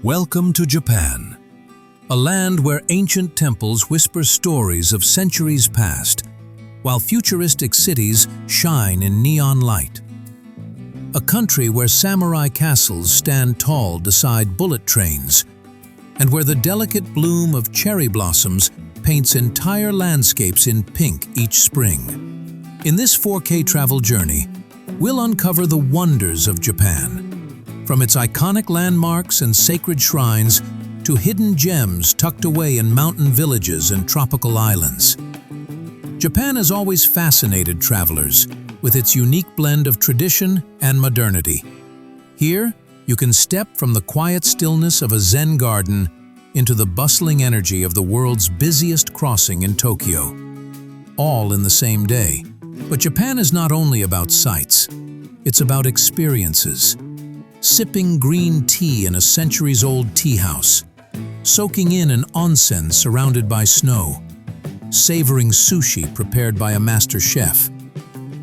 Welcome to Japan, a land where ancient temples whisper stories of centuries past, while futuristic cities shine in neon light. A country where samurai castles stand tall beside bullet trains, and where the delicate bloom of cherry blossoms paints entire landscapes in pink each spring. In this 4K travel journey, we'll uncover the wonders of Japan, from its iconic landmarks and sacred shrines to hidden gems tucked away in mountain villages and tropical islands. Japan has always fascinated travelers with its unique blend of tradition and modernity. Here, you can step from the quiet stillness of a Zen garden into the bustling energy of the world's busiest crossing in Tokyo, all in the same day. But Japan is not only about sights, it's about experiences. Sipping green tea in a centuries-old tea house, soaking in an onsen surrounded by snow, savoring sushi prepared by a master chef,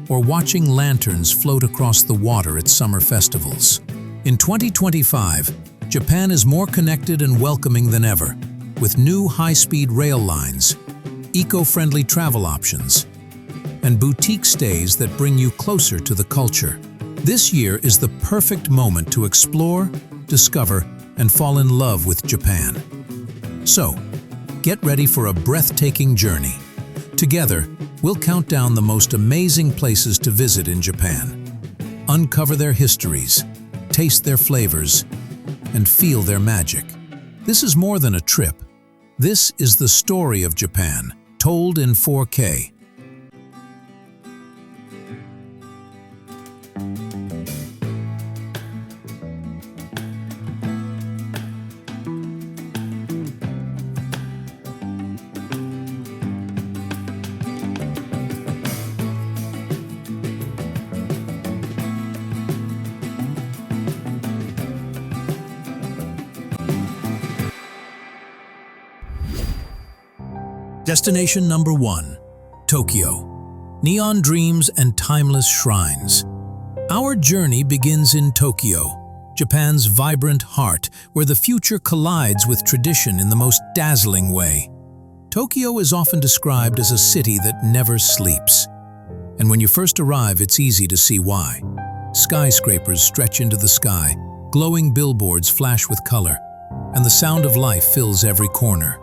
or watching lanterns float across the water at summer festivals. In 2025, Japan is more connected and welcoming than ever, with new high-speed rail lines, eco-friendly travel options, and boutique stays that bring you closer to the culture. This year is the perfect moment to explore, discover, and fall in love with Japan. So, get ready for a breathtaking journey. Together, we'll count down the most amazing places to visit in Japan, uncover their histories, taste their flavors, and feel their magic. This is more than a trip. This is the story of Japan, told in 4K. Destination number 1, Tokyo. Neon dreams and timeless shrines. Our journey begins in Tokyo, Japan's vibrant heart, where the future collides with tradition in the most dazzling way. Tokyo is often described as a city that never sleeps. And when you first arrive, it's easy to see why. Skyscrapers stretch into the sky, glowing billboards flash with color, and the sound of life fills every corner.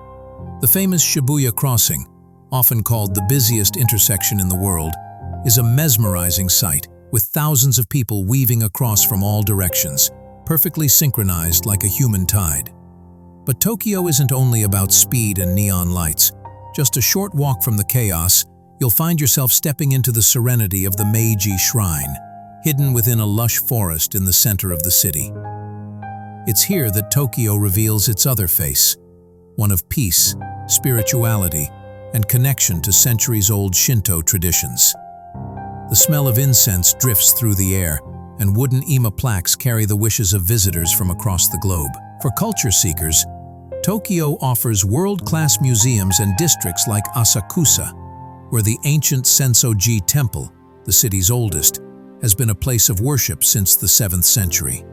The famous Shibuya crossing, often called the busiest intersection in the world, is a mesmerizing sight, with thousands of people weaving across from all directions, perfectly synchronized like a human tide. But Tokyo isn't only about speed and neon lights. Just a short walk from the chaos, you'll find yourself stepping into the serenity of the Meiji Shrine, hidden within a lush forest in the center of the city. It's here that Tokyo reveals its other face, one of peace, spirituality, and connection to centuries-old Shinto traditions. The smell of incense drifts through the air, and wooden ima plaques carry the wishes of visitors from across the globe. For culture seekers, Tokyo offers world-class museums and districts like Asakusa, where the ancient Sensoji Temple, the city's oldest, has been a place of worship since the 7th century.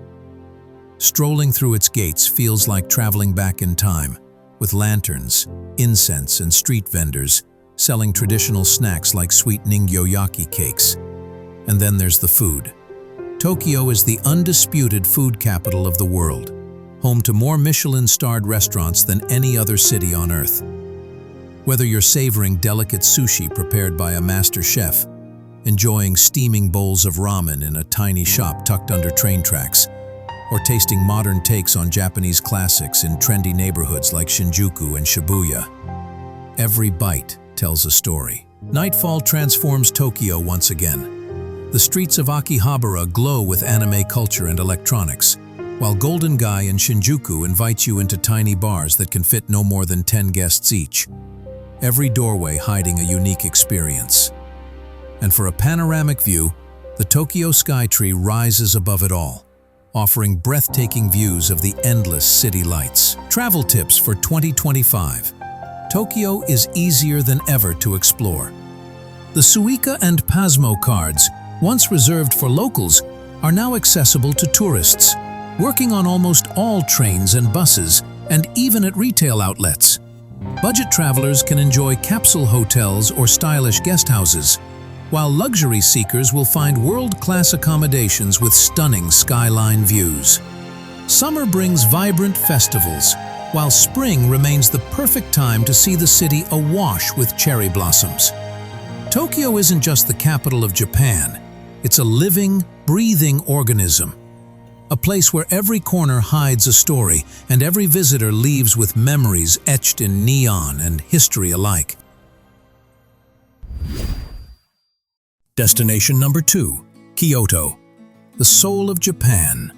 Strolling through its gates feels like traveling back in time, with lanterns, incense, and street vendors selling traditional snacks like sweetening yoyaki cakes. And then there's the food. Tokyo is the undisputed food capital of the world, home to more Michelin-starred restaurants than any other city on Earth. Whether you're savoring delicate sushi prepared by a master chef, enjoying steaming bowls of ramen in a tiny shop tucked under train tracks, or tasting modern takes on Japanese classics in trendy neighborhoods like Shinjuku and Shibuya, every bite tells a story. Nightfall transforms Tokyo once again. The streets of Akihabara glow with anime culture and electronics, while Golden Gai and Shinjuku invites you into tiny bars that can fit no more than 10 guests each, every doorway hiding a unique experience. And for a panoramic view, the Tokyo Skytree rises above it all, offering breathtaking views of the endless city lights. Travel tips for 2025. Tokyo is easier than ever to explore. The Suica and Pasmo cards, once reserved for locals, are now accessible to tourists. working on almost all trains and buses, and even at retail outlets. Budget travelers can enjoy capsule hotels or stylish guest houses, while luxury seekers will find world-class accommodations with stunning skyline views. Summer brings vibrant festivals, while spring remains the perfect time to see the city awash with cherry blossoms. Tokyo isn't just the capital of Japan, it's a living, breathing organism. A place where every corner hides a story and every visitor leaves with memories etched in neon and history alike. Destination number 2, Kyoto, the soul of Japan.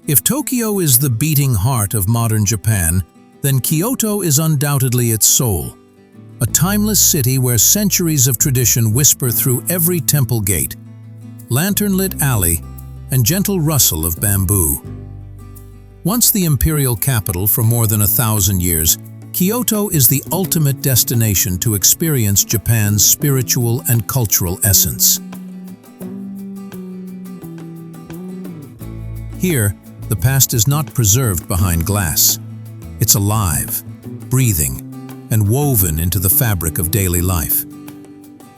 If Tokyo is the beating heart of modern Japan, then Kyoto is undoubtedly its soul. A timeless city where centuries of tradition whisper through every temple gate, lantern-lit alley, and gentle rustle of bamboo. Once the imperial capital for more than 1,000 years, Kyoto is the ultimate destination to experience Japan's spiritual and cultural essence. Here, the past is not preserved behind glass. It's alive, breathing, and woven into the fabric of daily life.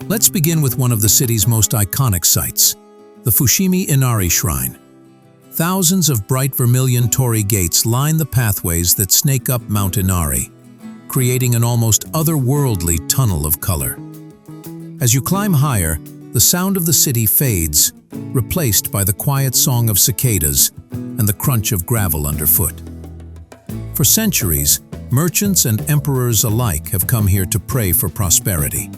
Let's begin with one of the city's most iconic sites, the Fushimi Inari Shrine. Thousands of bright vermilion torii gates line the pathways that snake up Mount Inari, creating an almost otherworldly tunnel of color. As you climb higher, the sound of the city fades, replaced by the quiet song of cicadas and the crunch of gravel underfoot. For centuries, merchants and emperors alike have come here to pray for prosperity.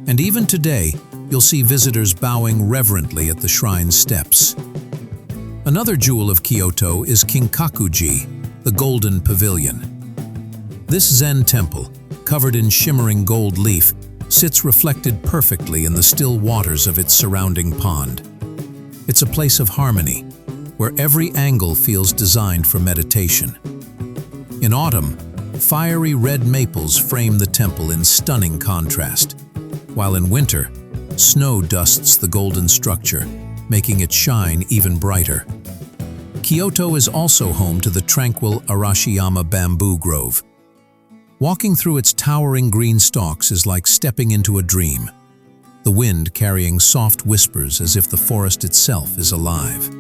And even today, you'll see visitors bowing reverently at the shrine's steps. Another jewel of Kyoto is Kinkakuji, the Golden Pavilion. This Zen temple, covered in shimmering gold leaf, sits reflected perfectly in the still waters of its surrounding pond. It's a place of harmony, where every angle feels designed for meditation. In autumn, fiery red maples frame the temple in stunning contrast, while in winter, snow dusts the golden structure, making it shine even brighter. Kyoto is also home to the tranquil Arashiyama bamboo grove. Walking through its towering green stalks is like stepping into a dream, the wind carrying soft whispers as if the forest itself is alive.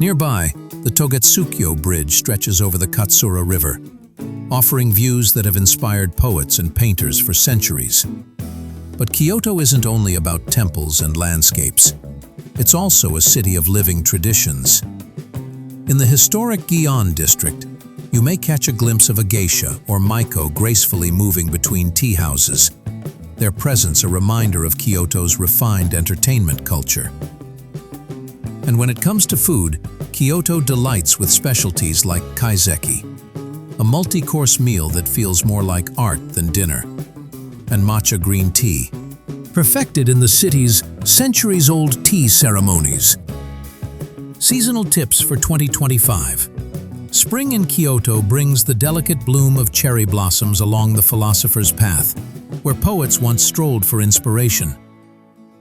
Nearby, the Togetsukyo Bridge stretches over the Katsura River, offering views that have inspired poets and painters for centuries. But Kyoto isn't only about temples and landscapes. It's also a city of living traditions. In the historic Gion district, you may catch a glimpse of a geisha or maiko gracefully moving between tea houses, their presence a reminder of Kyoto's refined entertainment culture. And when it comes to food, Kyoto delights with specialties like kaiseki, a multi-course meal that feels more like art than dinner, and matcha green tea, perfected in the city's centuries-old tea ceremonies. Seasonal tips for 2025. Spring in Kyoto brings the delicate bloom of cherry blossoms along the philosopher's path, where poets once strolled for inspiration.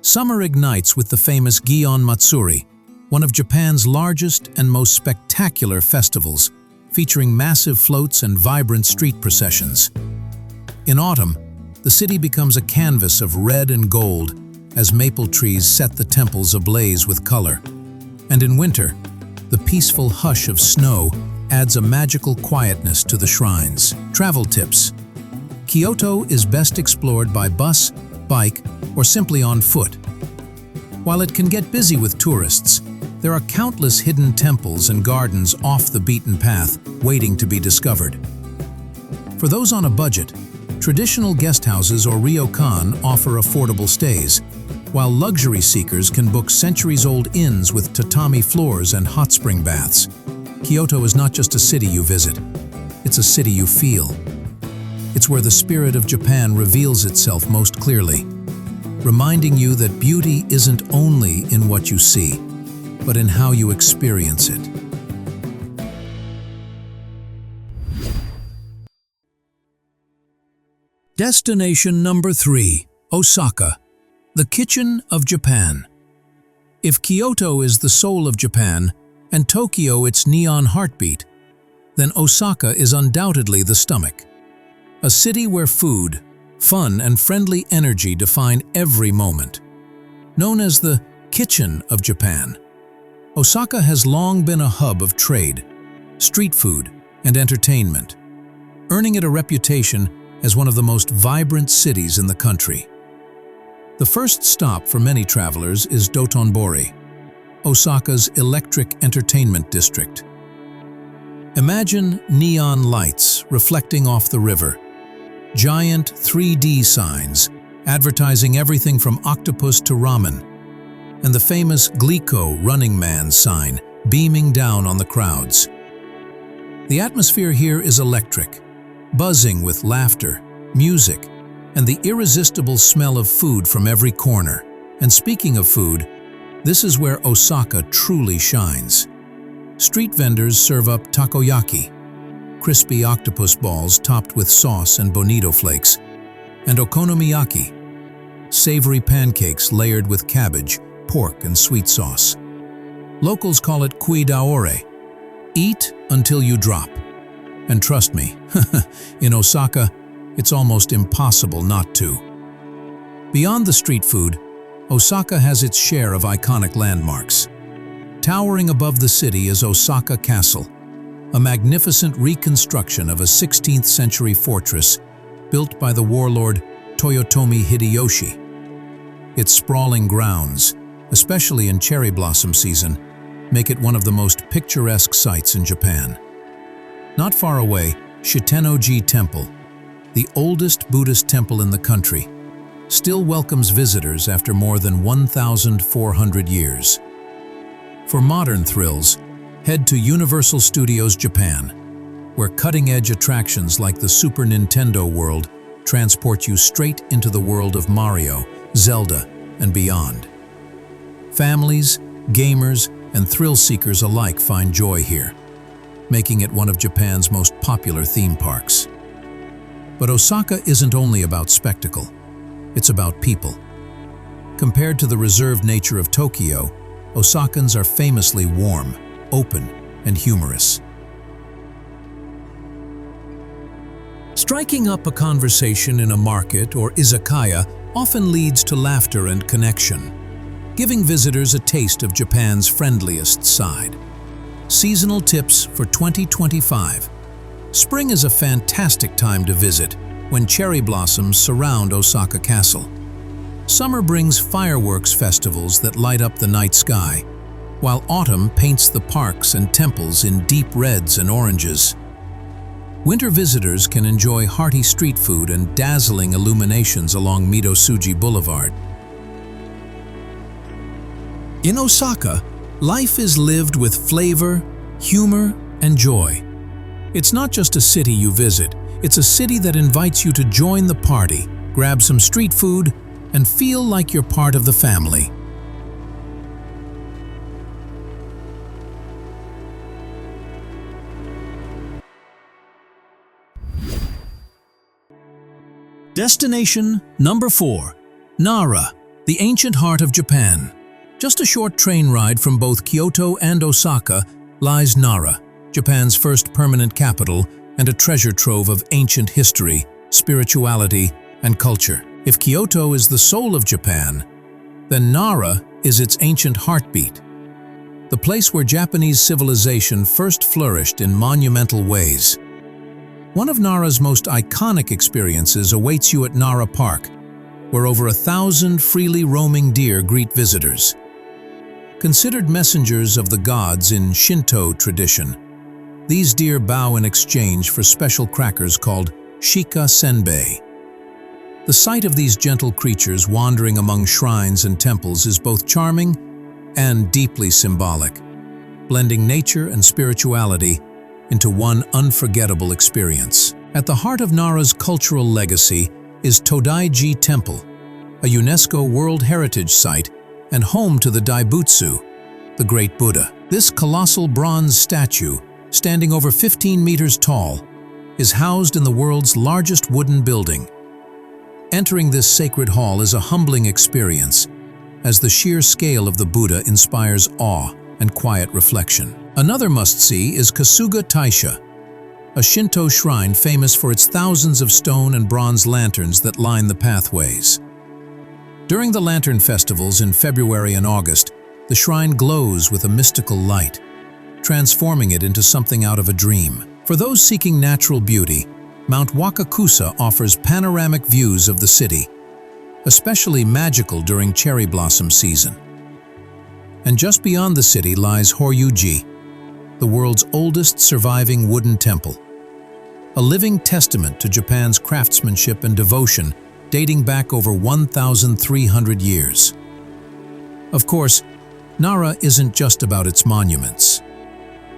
Summer ignites with the famous Gion Matsuri, one of Japan's largest and most spectacular festivals, featuring massive floats and vibrant street processions. In autumn, the city becomes a canvas of red and gold as maple trees set the temples ablaze with color. And in winter, the peaceful hush of snow adds a magical quietness to the shrines. Travel tips. Kyoto is best explored by bus, bike, or simply on foot. While it can get busy with tourists, there are countless hidden temples and gardens off the beaten path waiting to be discovered. For those on a budget, traditional guest houses or ryokan offer affordable stays, while luxury seekers can book centuries-old inns with tatami floors and hot spring baths. Kyoto is not just a city you visit, it's a city you feel. It's where the spirit of Japan reveals itself most clearly, reminding you that beauty isn't only in what you see, but in how you experience it. Destination number 3, Osaka, the kitchen of Japan. If Kyoto is the soul of Japan, and Tokyo its neon heartbeat, then Osaka is undoubtedly the stomach. A city where food, fun, and friendly energy define every moment. Known as the kitchen of Japan, Osaka has long been a hub of trade, street food, and entertainment, earning it a reputation as one of the most vibrant cities in the country. The first stop for many travelers is Dotonbori, Osaka's electric entertainment district. Imagine neon lights reflecting off the river, giant 3D signs advertising everything from octopus to ramen, and the famous Glico Running Man sign beaming down on the crowds. The atmosphere here is electric, buzzing with laughter, music, and the irresistible smell of food from every corner. And speaking of food, this is where Osaka truly shines. Street vendors serve up takoyaki, crispy octopus balls topped with sauce and bonito flakes, and okonomiyaki, savory pancakes layered with cabbage, pork, and sweet sauce. Locals call it kui daore, eat until you drop. And trust me, in Osaka, it's almost impossible not to. Beyond the street food, Osaka has its share of iconic landmarks. Towering above the city is Osaka Castle, a magnificent reconstruction of a 16th century fortress built by the warlord Toyotomi Hideyoshi. Its sprawling grounds, especially in cherry blossom season, make it one of the most picturesque sights in Japan. Not far away, Shitennoji Temple, the oldest Buddhist temple in the country, still welcomes visitors after more than 1,400 years. For modern thrills, head to Universal Studios Japan, where cutting-edge attractions like the Super Nintendo World transport you straight into the world of Mario, Zelda, and beyond. Families, gamers, and thrill-seekers alike find joy here, making it one of Japan's most popular theme parks. But Osaka isn't only about spectacle, it's about people. Compared to the reserved nature of Tokyo, Osakans are famously warm, open, and humorous. Striking up a conversation in a market or izakaya often leads to laughter and connection, giving visitors a taste of Japan's friendliest side. Seasonal tips for 2025. Spring is a fantastic time to visit when cherry blossoms surround Osaka Castle. Summer brings fireworks festivals that light up the night sky, while autumn paints the parks and temples in deep reds and oranges. Winter visitors can enjoy hearty street food and dazzling illuminations along Miyajima Boulevard. In Osaka, life is lived with flavor, humor, and joy. It's not just a city you visit, it's a city that invites you to join the party, grab some street food, and feel like you're part of the family. Destination number 4, Nara, the ancient heart of Japan. Just a short train ride from both Kyoto and Osaka lies Nara, Japan's first permanent capital and a treasure trove of ancient history, spirituality, and culture. If Kyoto is the soul of Japan, then Nara is its ancient heartbeat, the place where Japanese civilization first flourished in monumental ways. One of Nara's most iconic experiences awaits you at Nara Park, where over 1,000 freely roaming deer greet visitors. Considered messengers of the gods in Shinto tradition, these deer bow in exchange for special crackers called shika senbei. The sight of these gentle creatures wandering among shrines and temples is both charming and deeply symbolic, blending nature and spirituality into one unforgettable experience. At the heart of Nara's cultural legacy is Todaiji Temple, a UNESCO World Heritage Site and home to the Daibutsu, the Great Buddha. This colossal bronze statue, standing over 15 meters tall, is housed in the world's largest wooden building. Entering this sacred hall is a humbling experience, as the sheer scale of the Buddha inspires awe and quiet reflection. Another must-see is Kasuga Taisha, a Shinto shrine famous for its thousands of stone and bronze lanterns that line the pathways. During the lantern festivals in February and August, the shrine glows with a mystical light, transforming it into something out of a dream. For those seeking natural beauty, Mount Wakakusa offers panoramic views of the city, especially magical during cherry blossom season. And just beyond the city lies Horyuji, the world's oldest surviving wooden temple, a living testament to Japan's craftsmanship and devotion dating back over 1,300 years. Of course, Nara isn't just about its monuments.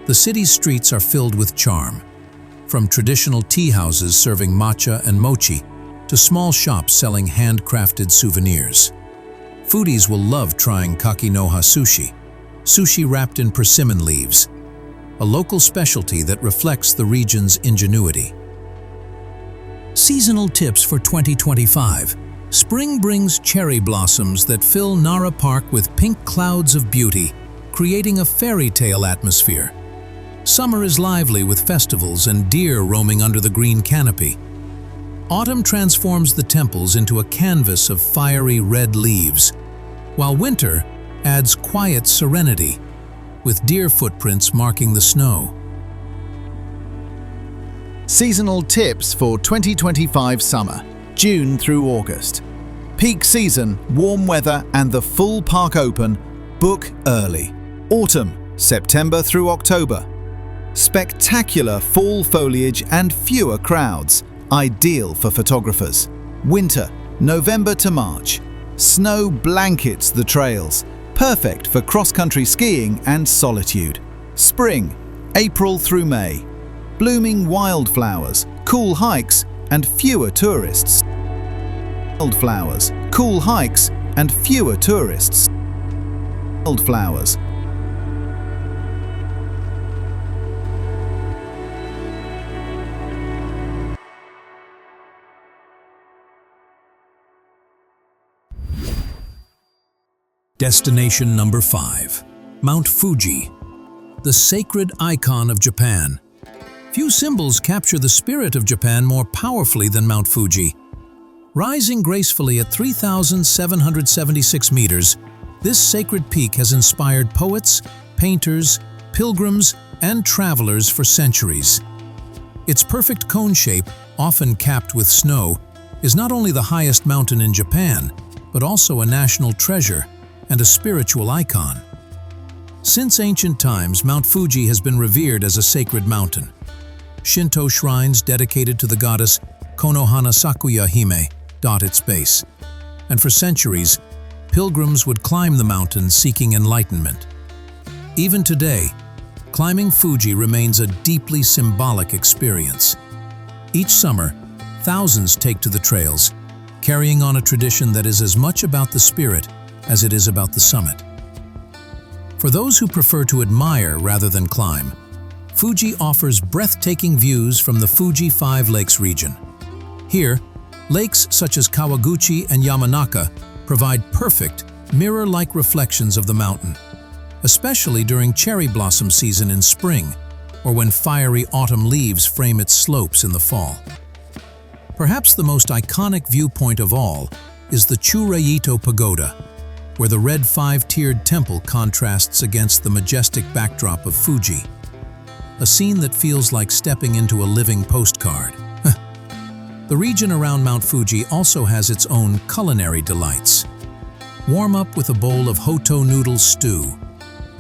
The city's streets are filled with charm, from traditional tea houses serving matcha and mochi to small shops selling handcrafted souvenirs. Foodies will love trying kakinoha sushi, sushi wrapped in persimmon leaves, a local specialty that reflects the region's ingenuity. Seasonal tips for 2025. Spring brings cherry blossoms that fill Nara Park with pink clouds of beauty, creating a fairy tale atmosphere. Summer is lively with festivals and deer roaming under the green canopy. Autumn transforms the temples into a canvas of fiery red leaves, while winter adds quiet serenity, with deer footprints marking the snow. Seasonal tips for 2025 summer, June through August. Peak season, warm weather and the full park open, book early. Autumn, September through October. Spectacular fall foliage and fewer crowds, ideal for photographers. Winter, November to March. Snow blankets the trails, perfect for cross-country skiing and solitude. Spring, April through May. Blooming wildflowers, cool hikes and fewer tourists. Wildflowers, cool hikes and fewer tourists. Wildflowers. Destination number 5. Mount Fuji, the sacred icon of Japan. Few symbols capture the spirit of Japan more powerfully than Mount Fuji. Rising gracefully at 3,776 meters, this sacred peak has inspired poets, painters, pilgrims, and travelers for centuries. Its perfect cone shape, often capped with snow, is not only the highest mountain in Japan, but also a national treasure and a spiritual icon. Since ancient times, Mount Fuji has been revered as a sacred mountain. Shinto shrines dedicated to the goddess Konohana Sakuya Hime dot its base, and for centuries, pilgrims would climb the mountain seeking enlightenment. Even today, climbing Fuji remains a deeply symbolic experience. Each summer, thousands take to the trails, carrying on a tradition that is as much about the spirit as it is about the summit. For those who prefer to admire rather than climb, Fuji offers breathtaking views from the Fuji Five Lakes region. Here, lakes such as Kawaguchi and Yamanaka provide perfect, mirror-like reflections of the mountain, especially during cherry blossom season in spring or when fiery autumn leaves frame its slopes in the fall. Perhaps the most iconic viewpoint of all is the Chureito Pagoda, where the red five-tiered temple contrasts against the majestic backdrop of Fuji, a scene that feels like stepping into a living postcard. The region around Mount Fuji also has its own culinary delights. Warm up with a bowl of Hoto noodle stew,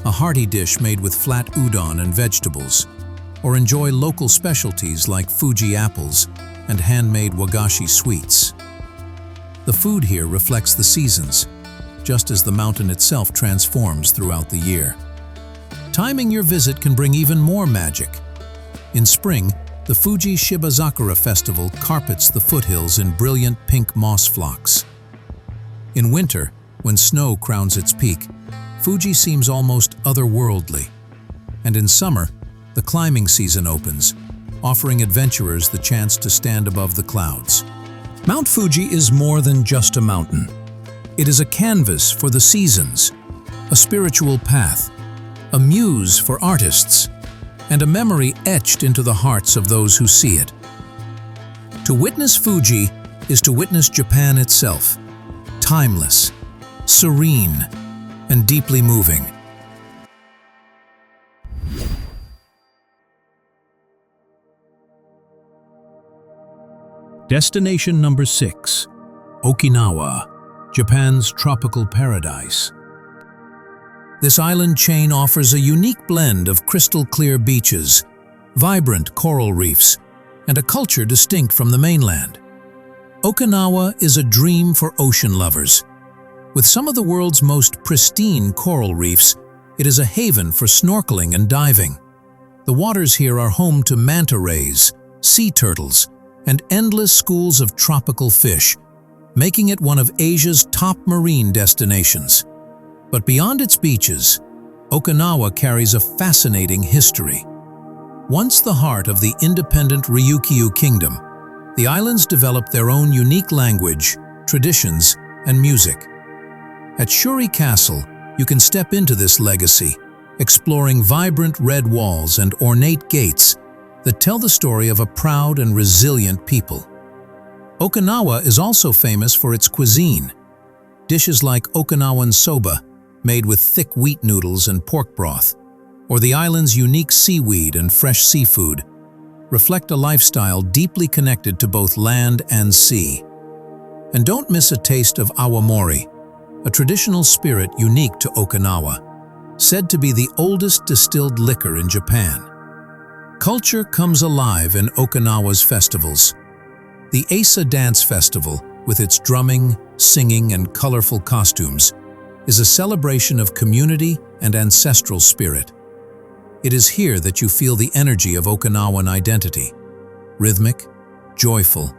a hearty dish made with flat udon and vegetables, or enjoy local specialties like Fuji apples and handmade wagashi sweets. The food here reflects the seasons, just as the mountain itself transforms throughout the year. Timing your visit can bring even more magic. In spring, the Fuji Shibazakura Festival carpets the foothills in brilliant pink moss flocks. In winter, when snow crowns its peak, Fuji seems almost otherworldly. And in summer, the climbing season opens, offering adventurers the chance to stand above the clouds. Mount Fuji is more than just a mountain. It is a canvas for the seasons, a spiritual path, a muse for artists, and a memory etched into the hearts of those who see it. To witness Fuji is to witness Japan itself, timeless, serene, and deeply moving. Destination number 6, Okinawa, Japan's tropical paradise. This island chain offers a unique blend of crystal-clear beaches, vibrant coral reefs, and a culture distinct from the mainland. Okinawa is a dream for ocean lovers. With some of the world's most pristine coral reefs, it is a haven for snorkeling and diving. The waters here are home to manta rays, sea turtles, and endless schools of tropical fish, making it one of Asia's top marine destinations. But beyond its beaches, Okinawa carries a fascinating history. Once the heart of the independent Ryukyu Kingdom, the islands developed their own unique language, traditions, and music. At Shuri Castle, you can step into this legacy, exploring vibrant red walls and ornate gates that tell the story of a proud and resilient people. Okinawa is also famous for its cuisine. Dishes like Okinawan soba, made with thick wheat noodles and pork broth, or the island's unique seaweed and fresh seafood, reflect a lifestyle deeply connected to both land and sea. And don't miss a taste of awamori, a traditional spirit unique to Okinawa, said to be the oldest distilled liquor in Japan. Culture comes alive in Okinawa's festivals. The Asa Dance Festival, with its drumming, singing, and colorful costumes, is a celebration of community and ancestral spirit. It is here that you feel the energy of Okinawan identity, rhythmic, joyful,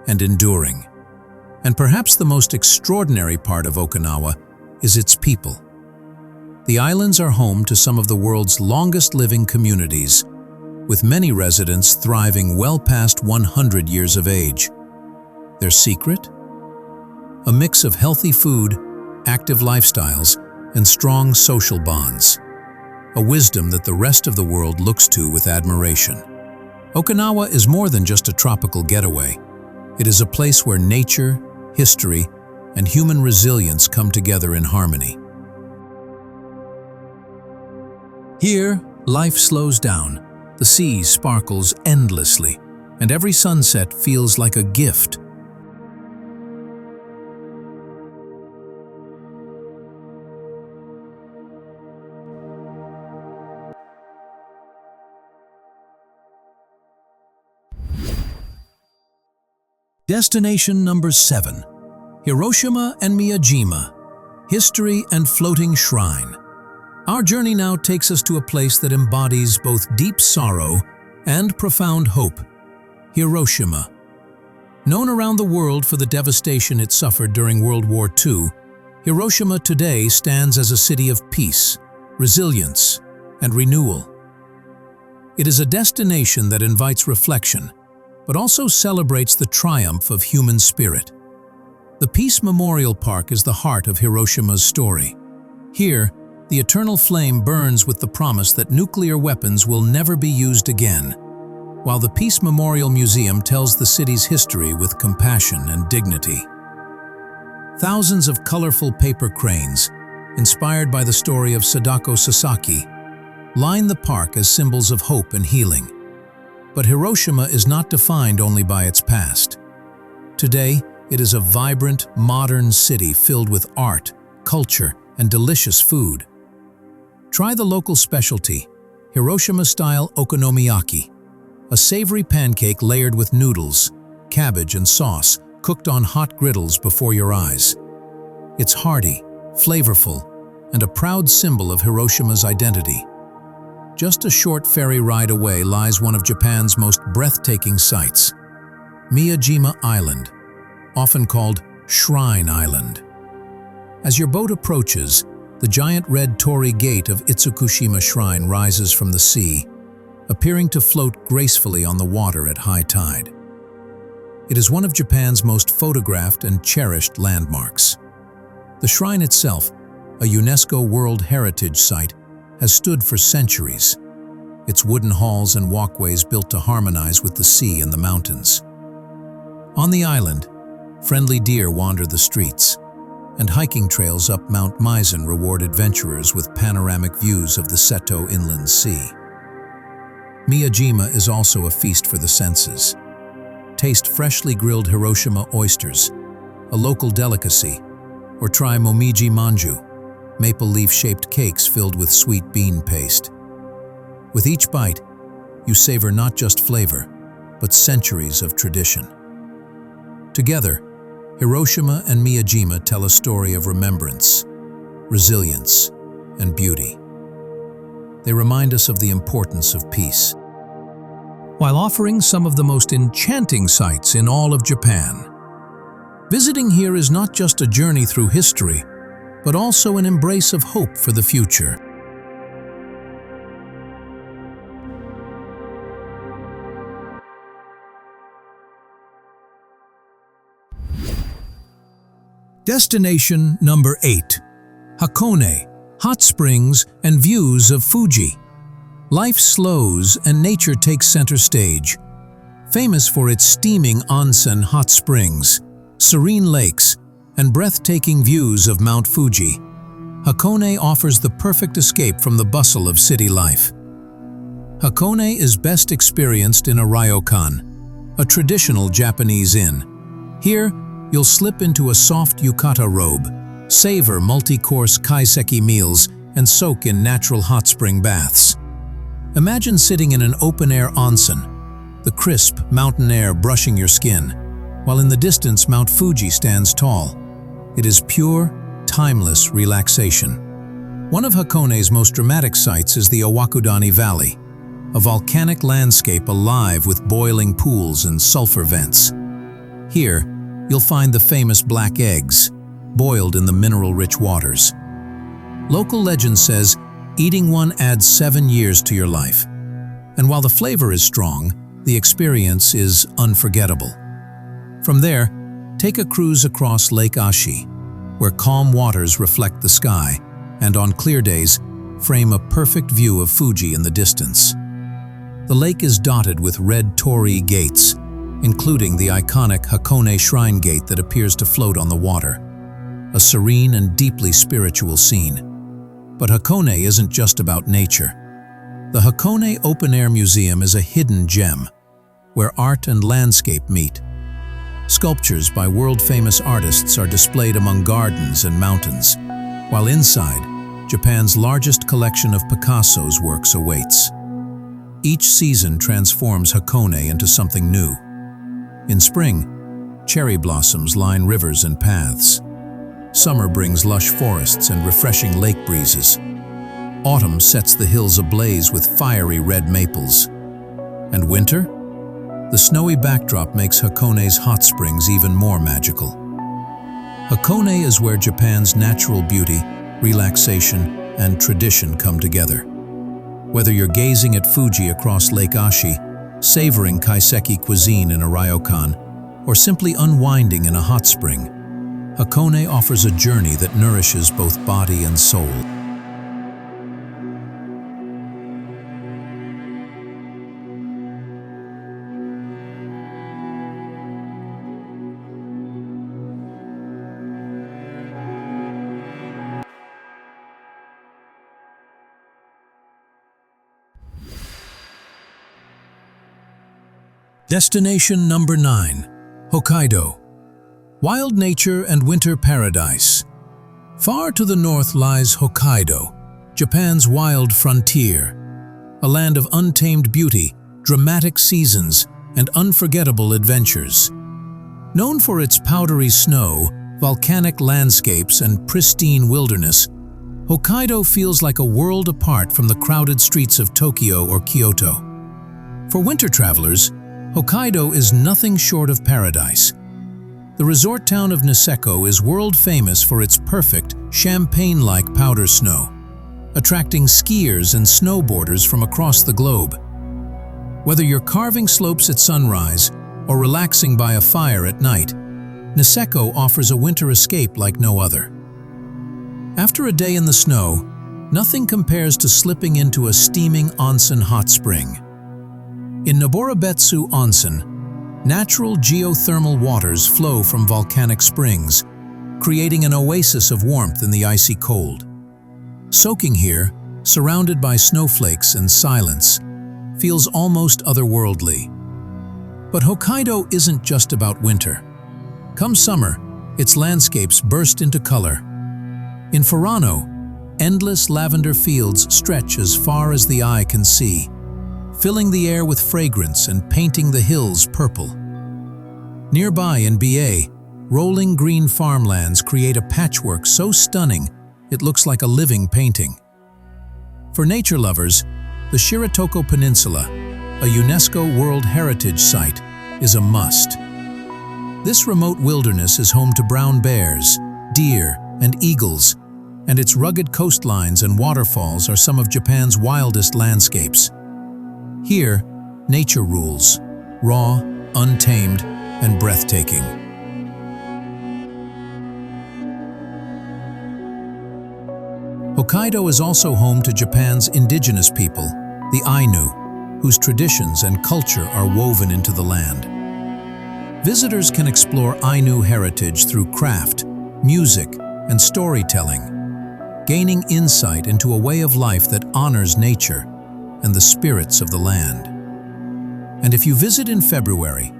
and enduring. And perhaps the most extraordinary part of Okinawa is its people. The islands are home to some of the world's longest-living communities, with many residents thriving well past 100 years of age. Their secret? A mix of healthy food, active lifestyles, and strong social bonds. A wisdom that the rest of the world looks to with admiration. Okinawa is more than just a tropical getaway. It is a place where nature, history, and human resilience come together in harmony. Here, life slows down. The sea sparkles endlessly, and every sunset feels like a gift. Destination number 7, Hiroshima and Miyajima, History and Floating Shrine. Our journey now takes us to a place that embodies both deep sorrow and profound hope, Hiroshima. Known around the world for the devastation it suffered during World War II, Hiroshima today stands as a city of peace, resilience, and renewal. It is a destination that invites reflection, but also celebrates the triumph of human spirit. The Peace Memorial Park is the heart of Hiroshima's story. Here, the eternal flame burns with the promise that nuclear weapons will never be used again, while the Peace Memorial Museum tells the city's history with compassion and dignity. Thousands of colorful paper cranes, inspired by the story of Sadako Sasaki, line the park as symbols of hope and healing. But Hiroshima is not defined only by its past. Today, it is a vibrant, modern city filled with art, culture, and delicious food. Try the local specialty, Hiroshima-style okonomiyaki, a savory pancake layered with noodles, cabbage, and sauce cooked on hot griddles before your eyes. It's hearty, flavorful, and a proud symbol of Hiroshima's identity. Just a short ferry ride away lies one of Japan's most breathtaking sights, Miyajima Island, often called Shrine Island. As your boat approaches, the giant red torii gate of Itsukushima Shrine rises from the sea, appearing to float gracefully on the water at high tide. It is one of Japan's most photographed and cherished landmarks. The shrine itself, a UNESCO World Heritage Site, has stood for centuries, its wooden halls and walkways built to harmonize with the sea and the mountains. On the island, friendly deer wander the streets, and hiking trails up Mount Mizan reward adventurers with panoramic views of the Seto Inland Sea. Miyajima is also a feast for the senses. Taste freshly grilled Hiroshima oysters, a local delicacy, or try momiji manju, maple leaf-shaped cakes filled with sweet bean paste. With each bite, you savor not just flavor, but centuries of tradition. Together, Hiroshima and Miyajima tell a story of remembrance, resilience, and beauty. They remind us of the importance of peace, while offering some of the most enchanting sights in all of Japan. Visiting here is not just a journey through history, but also an embrace of hope for the future. Destination number 8. Hakone, hot springs and views of Fuji. Life slows and nature takes center stage. Famous for its steaming onsen hot springs, serene lakes, and breathtaking views of Mount Fuji, Hakone offers the perfect escape from the bustle of city life. Hakone is best experienced in a ryokan, a traditional Japanese inn. Here, you'll slip into a soft yukata robe, savor multi-course kaiseki meals, and soak in natural hot spring baths. Imagine sitting in an open-air onsen, the crisp mountain air brushing your skin, while in the distance Mount Fuji stands tall. It is pure, timeless relaxation. One of Hakone's most dramatic sights is the Owakudani Valley, a volcanic landscape alive with boiling pools and sulfur vents. Here, you'll find the famous black eggs, boiled in the mineral-rich waters. Local legend says eating one adds 7 years to your life. And while the flavor is strong, the experience is unforgettable. From there, take a cruise across Lake Ashi, where calm waters reflect the sky, and on clear days, frame a perfect view of Fuji in the distance. The lake is dotted with red torii gates, including the iconic Hakone Shrine Gate that appears to float on the water. A serene and deeply spiritual scene. But Hakone isn't just about nature. The Hakone Open Air Museum is a hidden gem, where art and landscape meet. Sculptures by world-famous artists are displayed among gardens and mountains, while inside, Japan's largest collection of Picasso's works awaits. Each season transforms Hakone into something new. In spring, cherry blossoms line rivers and paths. Summer brings lush forests and refreshing lake breezes. Autumn sets the hills ablaze with fiery red maples. And winter? The snowy backdrop makes Hakone's hot springs even more magical. Hakone is where Japan's natural beauty, relaxation, and tradition come together. Whether you're gazing at Fuji across Lake Ashi, savoring kaiseki cuisine in a ryokan, or simply unwinding in a hot spring, Hakone offers a journey that nourishes both body and soul. Destination number 9. Hokkaido. Wild nature and winter paradise. Far to the north lies Hokkaido, Japan's wild frontier. A land of untamed beauty, dramatic seasons, and unforgettable adventures. Known for its powdery snow, volcanic landscapes, and pristine wilderness, Hokkaido feels like a world apart from the crowded streets of Tokyo or Kyoto. For winter travelers, Hokkaido is nothing short of paradise. The resort town of Niseko is world famous for its perfect, champagne-like powder snow, attracting skiers and snowboarders from across the globe. Whether you're carving slopes at sunrise or relaxing by a fire at night, Niseko offers a winter escape like no other. After a day in the snow, Nothing compares to slipping into a steaming onsen hot spring. In Noborobetsu Onsen, natural geothermal waters flow from volcanic springs, creating an oasis of warmth in the icy cold. Soaking here, surrounded by snowflakes and silence, feels almost otherworldly. But Hokkaido isn't just about winter. Come summer, its landscapes burst into color. In Furano, endless lavender fields stretch as far as the eye can see, filling the air with fragrance and painting the hills purple. Nearby in BA, rolling green farmlands create a patchwork so stunning it looks like a living painting. For nature lovers, the Shiratoko Peninsula, a UNESCO World Heritage Site, is a must. This remote wilderness is home to brown bears, deer, and eagles, and its rugged coastlines and waterfalls are some of Japan's wildest landscapes. Here, nature rules, raw, untamed, and breathtaking. Hokkaido is also home to Japan's indigenous people, the Ainu, whose traditions and culture are woven into the land. Visitors can explore Ainu heritage through craft, music, and storytelling, gaining insight into a way of life that honors nature and the spirits of the land. And if you visit in February,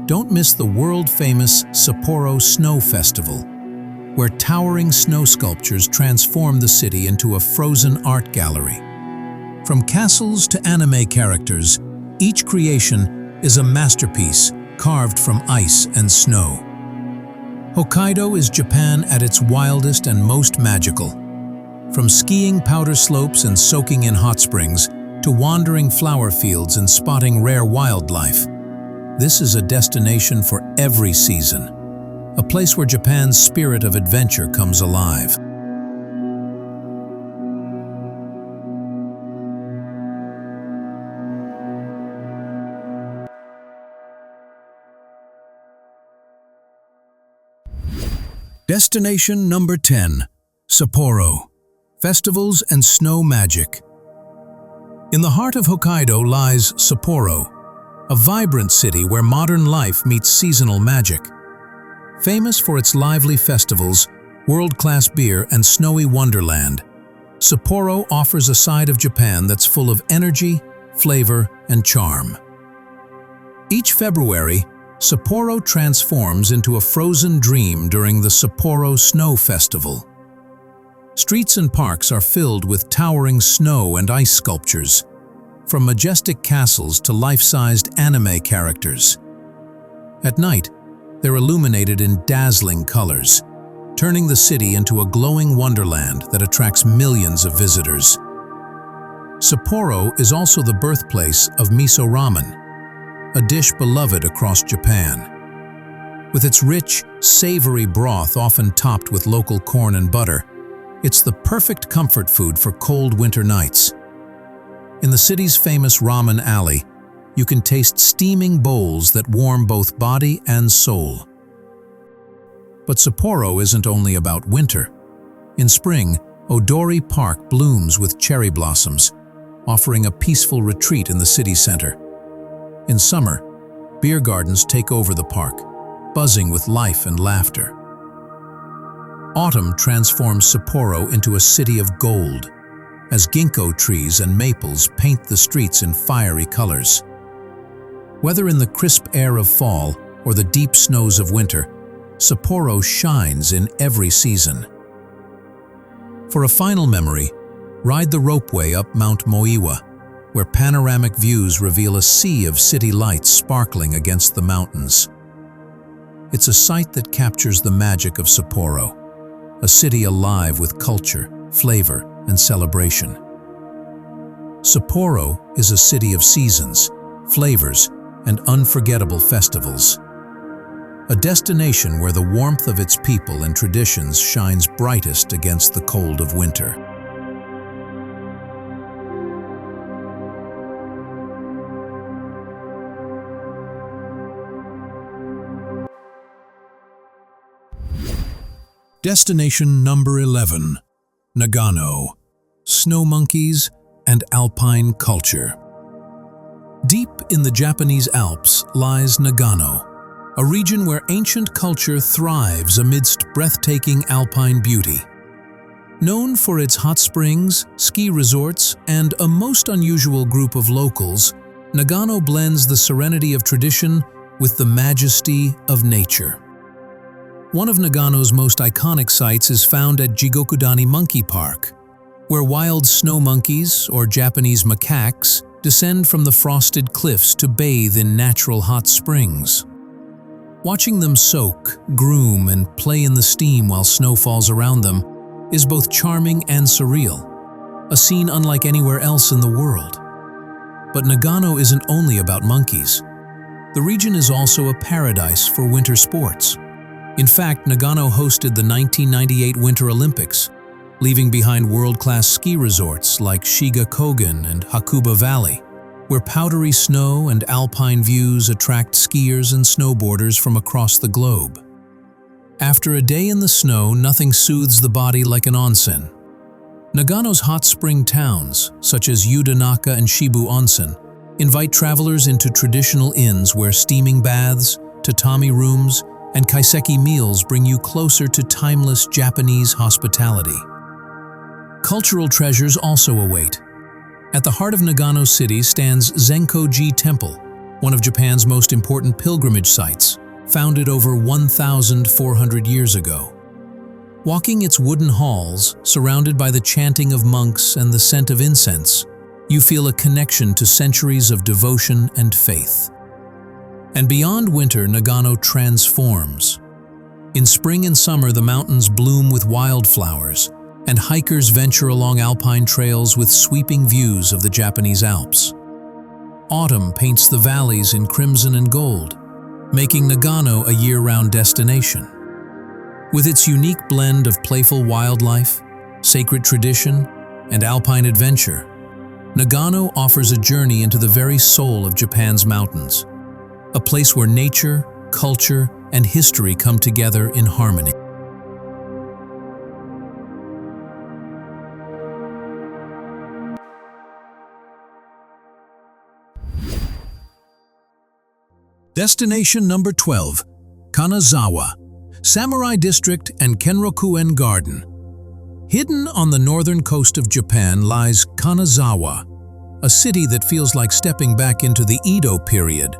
don't miss the world-famous Sapporo Snow Festival, where towering snow sculptures transform the city into a frozen art gallery. From castles to anime characters, each creation is a masterpiece carved from ice and snow. Hokkaido is Japan at its wildest and most magical. From skiing powder slopes and soaking in hot springs to wandering flower fields and spotting rare wildlife, this is a destination for every season, a place where Japan's spirit of adventure comes alive. Destination number 10, Sapporo, Festivals and Snow Magic. In the heart of Hokkaido lies Sapporo, a vibrant city where modern life meets seasonal magic. Famous for its lively festivals, world-class beer, and snowy wonderland, Sapporo offers a side of Japan that's full of energy, flavor, and charm. Each February, Sapporo transforms into a frozen dream during the Sapporo Snow Festival. Streets and parks are filled with towering snow and ice sculptures, from majestic castles to life-sized anime characters. At night, they're illuminated in dazzling colors, turning the city into a glowing wonderland that attracts millions of visitors. Sapporo is also the birthplace of miso ramen, a dish beloved across Japan. With its rich, savory broth often topped with local corn and butter, it's the perfect comfort food for cold winter nights. In the city's famous ramen alley, you can taste steaming bowls that warm both body and soul. But Sapporo isn't only about winter. In spring, Odori Park blooms with cherry blossoms, offering a peaceful retreat in the city center. In summer, beer gardens take over the park, buzzing with life and laughter. Autumn transforms Sapporo into a city of gold, as ginkgo trees and maples paint the streets in fiery colors. Whether in the crisp air of fall or the deep snows of winter, Sapporo shines in every season. For a final memory, ride the ropeway up Mount Moiwa, where panoramic views reveal a sea of city lights sparkling against the mountains. It's a sight that captures the magic of Sapporo, a city alive with culture, flavor, and celebration. Sapporo is a city of seasons, flavors, and unforgettable festivals. A destination where the warmth of its people and traditions shines brightest against the cold of winter. Destination number 11, Nagano, snow monkeys, and alpine culture. Deep in the Japanese Alps lies Nagano, a region where ancient culture thrives amidst breathtaking alpine beauty. Known for its hot springs, ski resorts, and a most unusual group of locals, Nagano blends the serenity of tradition with the majesty of nature. One of Nagano's most iconic sites is found at Jigokudani Monkey Park, where wild snow monkeys, or Japanese macaques, descend from the frosted cliffs to bathe in natural hot springs. Watching them soak, groom, and play in the steam while snow falls around them is both charming and surreal, a scene unlike anywhere else in the world. But Nagano isn't only about monkeys. The region is also a paradise for winter sports. In fact, Nagano hosted the 1998 Winter Olympics, leaving behind world-class ski resorts like Shiga Kogen and Hakuba Valley, where powdery snow and alpine views attract skiers and snowboarders from across the globe. After a day in the snow, nothing soothes the body like an onsen. Nagano's hot spring towns, such as Yudanaka and Shibu Onsen, invite travelers into traditional inns where steaming baths, tatami rooms, and kaiseki meals bring you closer to timeless Japanese hospitality. Cultural treasures also await. At the heart of Nagano City stands Zenkoji Temple, one of Japan's most important pilgrimage sites, founded over 1,400 years ago. Walking its wooden halls, surrounded by the chanting of monks and the scent of incense, you feel a connection to centuries of devotion and faith. And beyond winter, Nagano transforms. In spring and summer, the mountains bloom with wildflowers, and hikers venture along alpine trails with sweeping views of the Japanese Alps. Autumn paints the valleys in crimson and gold, making Nagano a year-round destination. With its unique blend of playful wildlife, sacred tradition, and alpine adventure, Nagano offers a journey into the very soul of Japan's mountains, a place where nature, culture, and history come together in harmony. Destination number 12, Kanazawa, Samurai District and Kenrokuen Garden. Hidden on the northern coast of Japan lies Kanazawa, a city that feels like stepping back into the Edo period.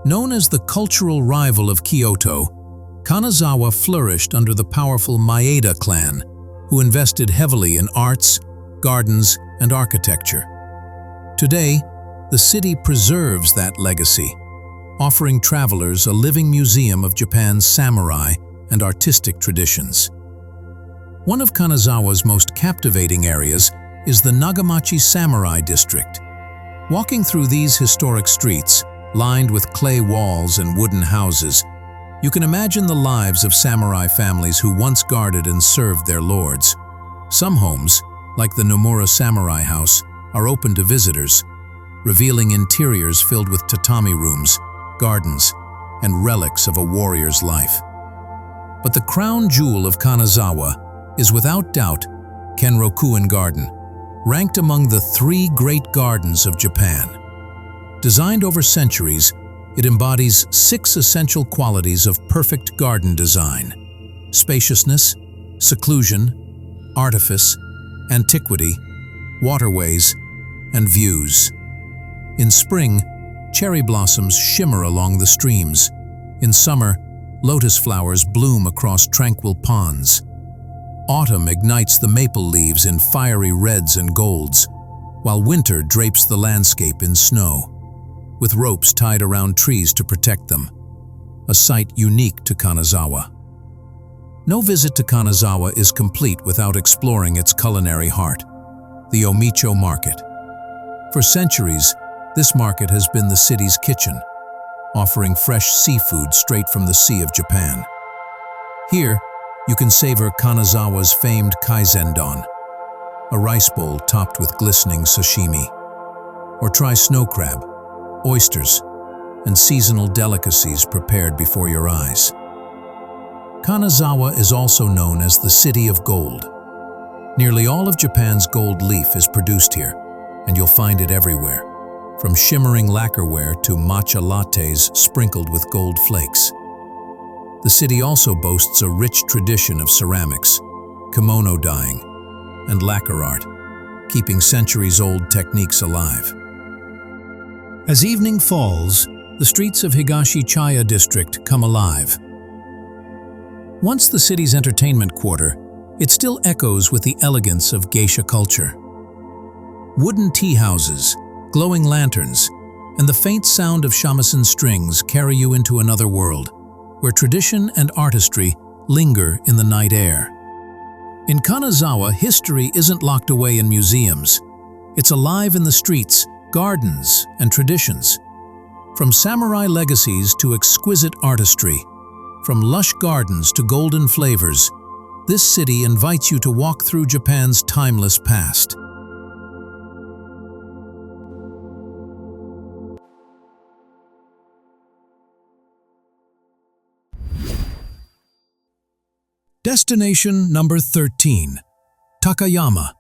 Known as the cultural rival of Kyoto, Kanazawa flourished under the powerful Maeda clan, who invested heavily in arts, gardens, and architecture. Today, the city preserves that legacy, offering travelers a living museum of Japan's samurai and artistic traditions. One of Kanazawa's most captivating areas is the Nagamachi Samurai District. Walking through these historic streets, lined with clay walls and wooden houses, you can imagine the lives of samurai families who once guarded and served their lords. Some homes, like the Nomura Samurai House, are open to visitors, revealing interiors filled with tatami rooms, gardens, and relics of a warrior's life. But the crown jewel of Kanazawa is without doubt Kenrokuen Garden, ranked among the 3 great gardens of Japan. Designed over centuries, it embodies 6 essential qualities of perfect garden design: spaciousness, seclusion, artifice, antiquity, waterways, and views. In spring, cherry blossoms shimmer along the streams. In summer, lotus flowers bloom across tranquil ponds. Autumn ignites the maple leaves in fiery reds and golds, while winter drapes the landscape in snow, with ropes tied around trees to protect them, a sight unique to Kanazawa. No visit to Kanazawa is complete without exploring its culinary heart, the Omicho Market. For centuries, this market has been the city's kitchen, offering fresh seafood straight from the Sea of Japan. Here, you can savor Kanazawa's famed kaizendon, a rice bowl topped with glistening sashimi, or try snow crab, oysters, and seasonal delicacies prepared before your eyes. Kanazawa is also known as the City of Gold. Nearly all of Japan's gold leaf is produced here, and you'll find it everywhere, from shimmering lacquerware to matcha lattes sprinkled with gold flakes. The city also boasts a rich tradition of ceramics, kimono dyeing, and lacquer art, keeping centuries-old techniques alive. As evening falls, the streets of Higashichaya district come alive. Once the city's entertainment quarter, it still echoes with the elegance of geisha culture. Wooden tea houses, glowing lanterns, and the faint sound of shamisen strings carry you into another world, where tradition and artistry linger in the night air. In Kanazawa, history isn't locked away in museums. It's alive in the streets, gardens, and traditions. From samurai legacies to exquisite artistry, from lush gardens to golden flavors, this city invites you to walk through Japan's timeless past. Destination number 13. Takayama.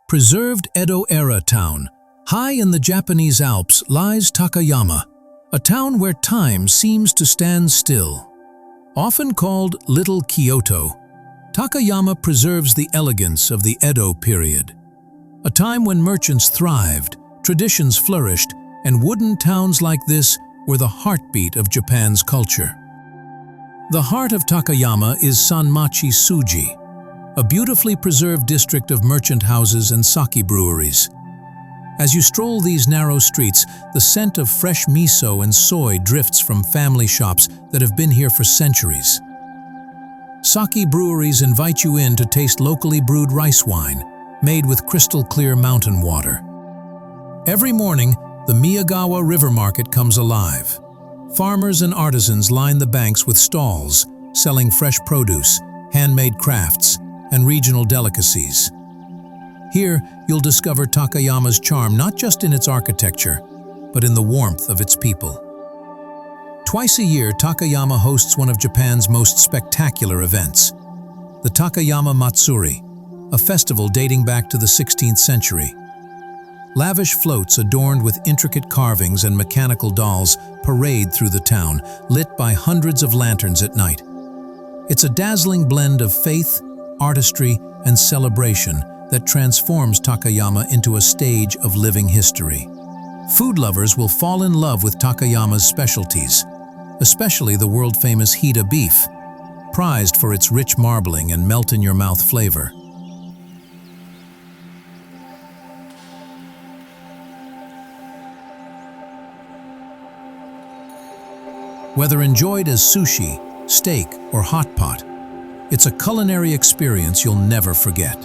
Preserved Edo-era town. High in the Japanese Alps lies Takayama, a town where time seems to stand still. Often called Little Kyoto, Takayama preserves the elegance of the Edo period. A time when merchants thrived, traditions flourished, and wooden towns like this were the heartbeat of Japan's culture. The heart of Takayama is Sanmachi Suji, a beautifully preserved district of merchant houses and sake breweries. As you stroll these narrow streets, the scent of fresh miso and soy drifts from family shops that have been here for centuries. Sake breweries invite you in to taste locally brewed rice wine, made with crystal-clear mountain water. Every morning, the Miyagawa River Market comes alive. Farmers and artisans line the banks with stalls, selling fresh produce, handmade crafts, and regional delicacies. Here, you'll discover Takayama's charm not just in its architecture, but in the warmth of its people. Twice a year, Takayama hosts one of Japan's most spectacular events, the Takayama Matsuri, a festival dating back to the 16th century. Lavish floats adorned with intricate carvings and mechanical dolls parade through the town, lit by hundreds of lanterns at night. It's a dazzling blend of faith, artistry, and celebration that transforms Takayama into a stage of living history. Food lovers will fall in love with Takayama's specialties, especially the world-famous Hita beef, prized for its rich marbling and melt-in-your-mouth flavor. Whether enjoyed as sushi, steak, or hot pot, it's a culinary experience you'll never forget.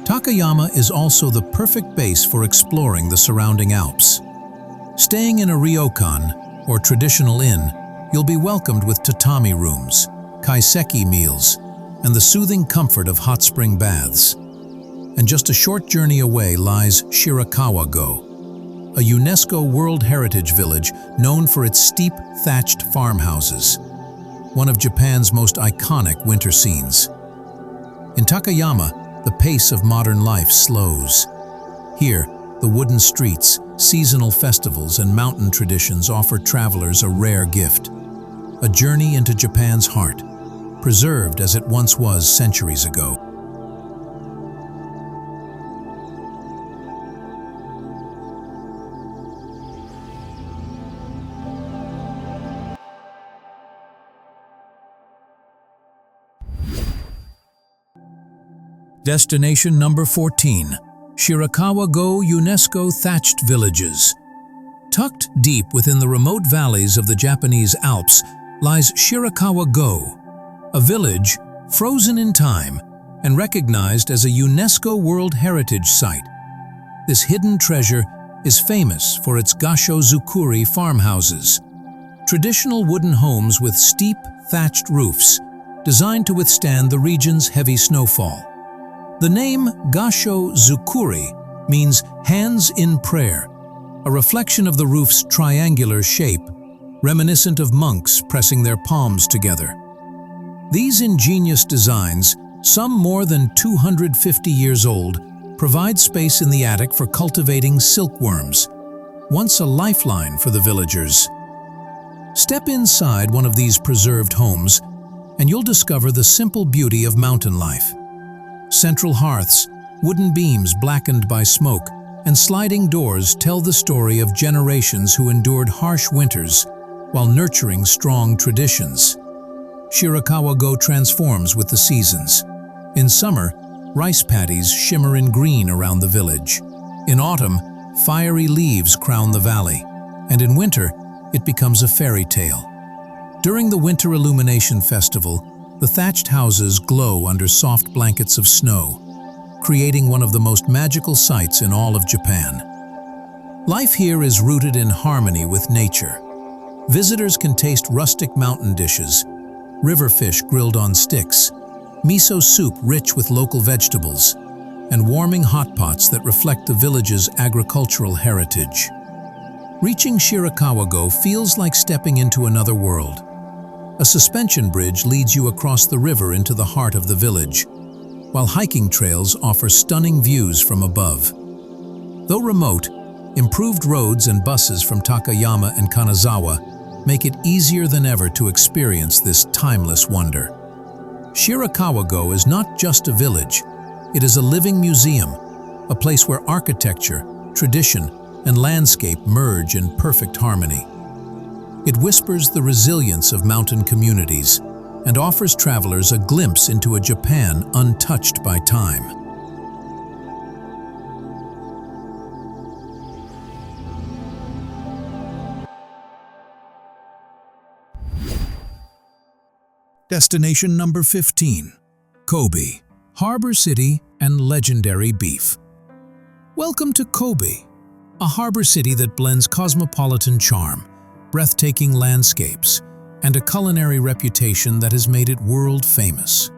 Takayama is also the perfect base for exploring the surrounding Alps. Staying in a ryokan, or traditional inn, you'll be welcomed with tatami rooms, kaiseki meals, and the soothing comfort of hot spring baths. And just a short journey away lies Shirakawa-go, a UNESCO World Heritage Village known for its steep, thatched farmhouses, one of Japan's most iconic winter scenes. In Takayama, the pace of modern life slows. Here, the wooden streets, seasonal festivals, and mountain traditions offer travelers a rare gift, a journey into Japan's heart, preserved as it once was centuries ago. Destination number 14. Shirakawa-go UNESCO Thatched Villages. Tucked deep within the remote valleys of the Japanese Alps lies Shirakawa-go, a village frozen in time and recognized as a UNESCO World Heritage Site. This hidden treasure is famous for its gasho-zukuri farmhouses, traditional wooden homes with steep, thatched roofs designed to withstand the region's heavy snowfall. The name gasho-zukuri means hands in prayer, a reflection of the roof's triangular shape, reminiscent of monks pressing their palms together. These ingenious designs some more than 250 years old, provide space in the attic for cultivating silkworms, once a lifeline for the villagers. Step inside one of these preserved homes, and you'll discover the simple beauty of mountain life. Central hearths, wooden beams blackened by smoke, and sliding doors tell the story of generations who endured harsh winters while nurturing strong traditions. Shirakawa-go transforms with the seasons. In summer, rice paddies shimmer in green around the village. In autumn, fiery leaves crown the valley, and in winter, it becomes a fairy tale. During the Winter Illumination Festival, the thatched houses glow under soft blankets of snow, creating one of the most magical sights in all of Japan. Life here is rooted in harmony with nature. Visitors can taste rustic mountain dishes, river fish grilled on sticks, miso soup rich with local vegetables, and warming hot pots that reflect the village's agricultural heritage. Reaching Shirakawa-go feels like stepping into another world. A suspension bridge leads you across the river into the heart of the village, while hiking trails offer stunning views from above. Though remote, improved roads and buses from Takayama and Kanazawa make it easier than ever to experience this timeless wonder. Shirakawa-go is not just a village, it is a living museum, a place where architecture, tradition, and landscape merge in perfect harmony. It whispers the resilience of mountain communities and offers travelers a glimpse into a Japan untouched by time. Destination number 15. Kobe, harbor city and legendary beef. Welcome to Kobe, a harbor city that blends cosmopolitan charm, breathtaking landscapes, and a culinary reputation that has made it world famous.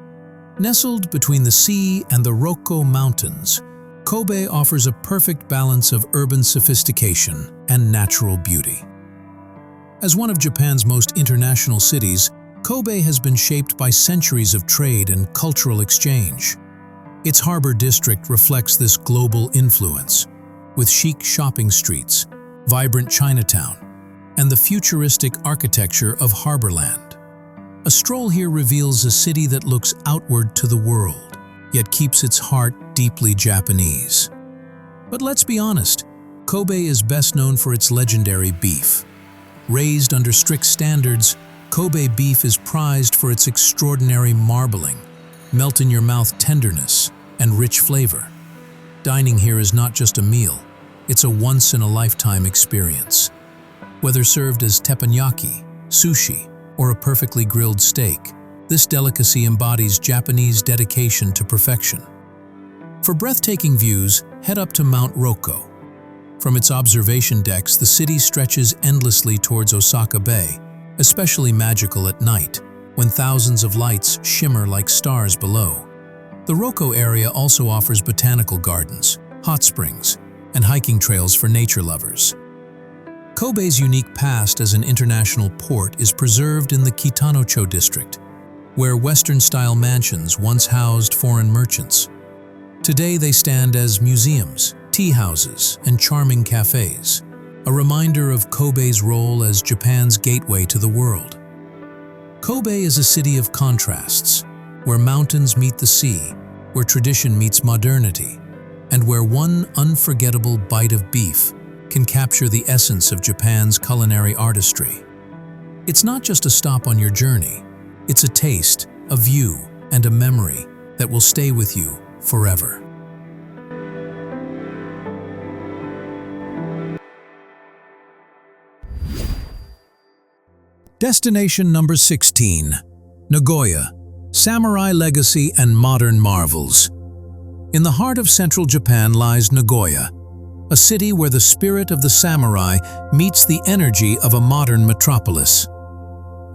Nestled between the sea and the Rokko Mountains, Kobe offers a perfect balance of urban sophistication and natural beauty. As one of Japan's most international cities, Kobe has been shaped by centuries of trade and cultural exchange. Its harbor district reflects this global influence, with chic shopping streets, vibrant Chinatown, and the futuristic architecture of Harborland. A stroll here reveals a city that looks outward to the world, yet keeps its heart deeply Japanese. But let's be honest, Kobe is best known for its legendary beef. Raised under strict standards, Kobe beef is prized for its extraordinary marbling, melt-in-your-mouth tenderness, and rich flavor. Dining here is not just a meal, it's a once-in-a-lifetime experience. Whether served as teppanyaki, sushi, or a perfectly grilled steak, this delicacy embodies Japanese dedication to perfection. For breathtaking views, head up to Mount Rokko. From its observation decks, the city stretches endlessly towards Osaka Bay, especially magical at night, when thousands of lights shimmer like stars below. The Rokko area also offers botanical gardens, hot springs, and hiking trails for nature lovers. Kobe's unique past as an international port is preserved in the Kitanocho district, where Western-style mansions once housed foreign merchants. Today they stand as museums, tea houses, and charming cafes, a reminder of Kobe's role as Japan's gateway to the world. Kobe is a city of contrasts, where mountains meet the sea, where tradition meets modernity, and where one unforgettable bite of beef can capture the essence of Japan's culinary artistry. It's not just a stop on your journey, it's a taste, a view, and a memory that will stay with you forever. Destination number 16. Nagoya, samurai legacy and modern marvels. In the heart of central Japan lies Nagoya, a city where the spirit of the samurai meets the energy of a modern metropolis.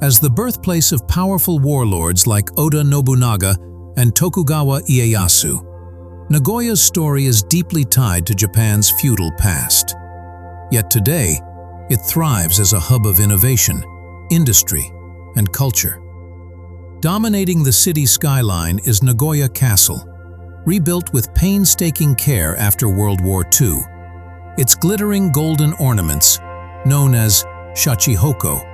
As the birthplace of powerful warlords like Oda Nobunaga and Tokugawa Ieyasu, Nagoya's story is deeply tied to Japan's feudal past. Yet today, it thrives as a hub of innovation, industry, and culture. Dominating the city skyline is Nagoya Castle, rebuilt with painstaking care after World War II. Its glittering golden ornaments, known as shachihoko,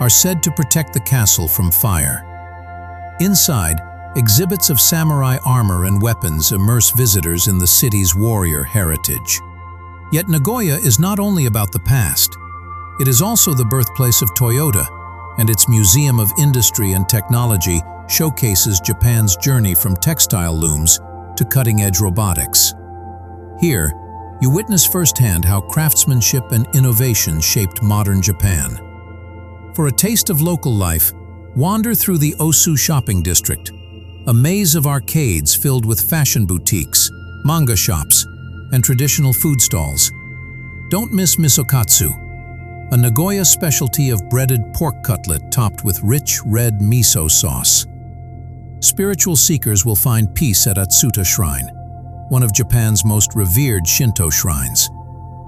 are said to protect the castle from fire. Inside, exhibits of samurai armor and weapons immerse visitors in the city's warrior heritage. Yet Nagoya is not only about the past. It is also the birthplace of Toyota, and its Museum of Industry and Technology showcases Japan's journey from textile looms to cutting-edge robotics. Here, you witness firsthand how craftsmanship and innovation shaped modern Japan. For a taste of local life, wander through the Osu shopping district, a maze of arcades filled with fashion boutiques, manga shops, and traditional food stalls. Don't miss misokatsu, a Nagoya specialty of breaded pork cutlet topped with rich red miso sauce. Spiritual seekers will find peace at Atsuta Shrine, one of Japan's most revered Shinto shrines,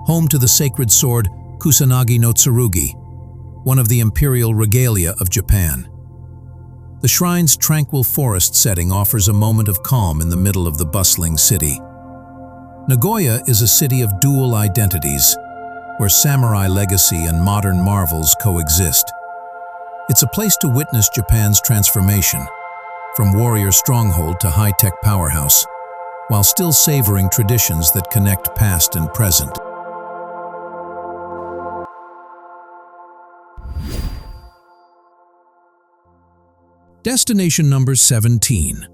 home to the sacred sword Kusanagi no Tsurugi, one of the imperial regalia of Japan. The shrine's tranquil forest setting offers a moment of calm in the middle of the bustling city. Nagoya is a city of dual identities, where samurai legacy and modern marvels coexist. It's a place to witness Japan's transformation, from warrior stronghold to high-tech powerhouse, while still savoring traditions that connect past and present. Destination number 17.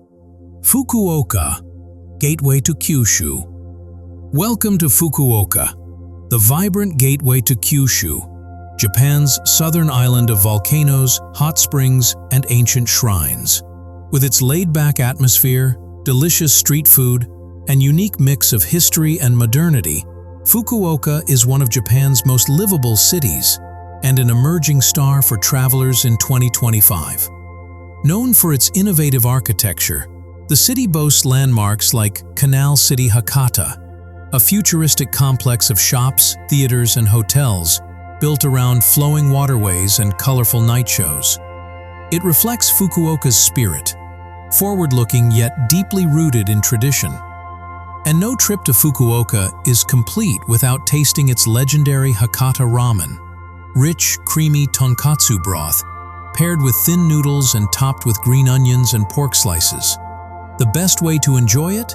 Fukuoka, gateway to Kyushu. Welcome to Fukuoka, the vibrant gateway to Kyushu, Japan's southern island of volcanoes, hot springs, and ancient shrines. With its laid-back atmosphere, delicious street food, and unique mix of history and modernity, Fukuoka is one of Japan's most livable cities and an emerging star for travelers in 2025. Known for its innovative architecture, the city boasts landmarks like Canal City Hakata, a futuristic complex of shops, theaters, and hotels built around flowing waterways and colorful night shows. It reflects Fukuoka's spirit, forward-looking yet deeply rooted in tradition. And no trip to Fukuoka is complete without tasting its legendary Hakata ramen, rich, creamy tonkatsu broth, paired with thin noodles and topped with green onions and pork slices. The best way to enjoy it?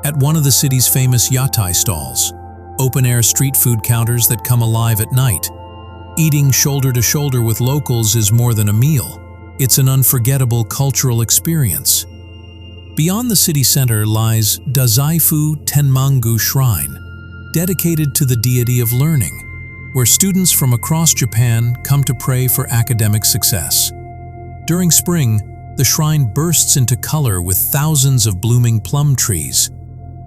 At one of the city's famous yatai stalls, open-air street food counters that come alive at night. Eating shoulder to shoulder with locals is more than a meal. It's an unforgettable cultural experience. Beyond the city center lies Dazaifu Tenmangu Shrine, dedicated to the deity of learning, where students from across Japan come to pray for academic success. During spring, the shrine bursts into color with thousands of blooming plum trees.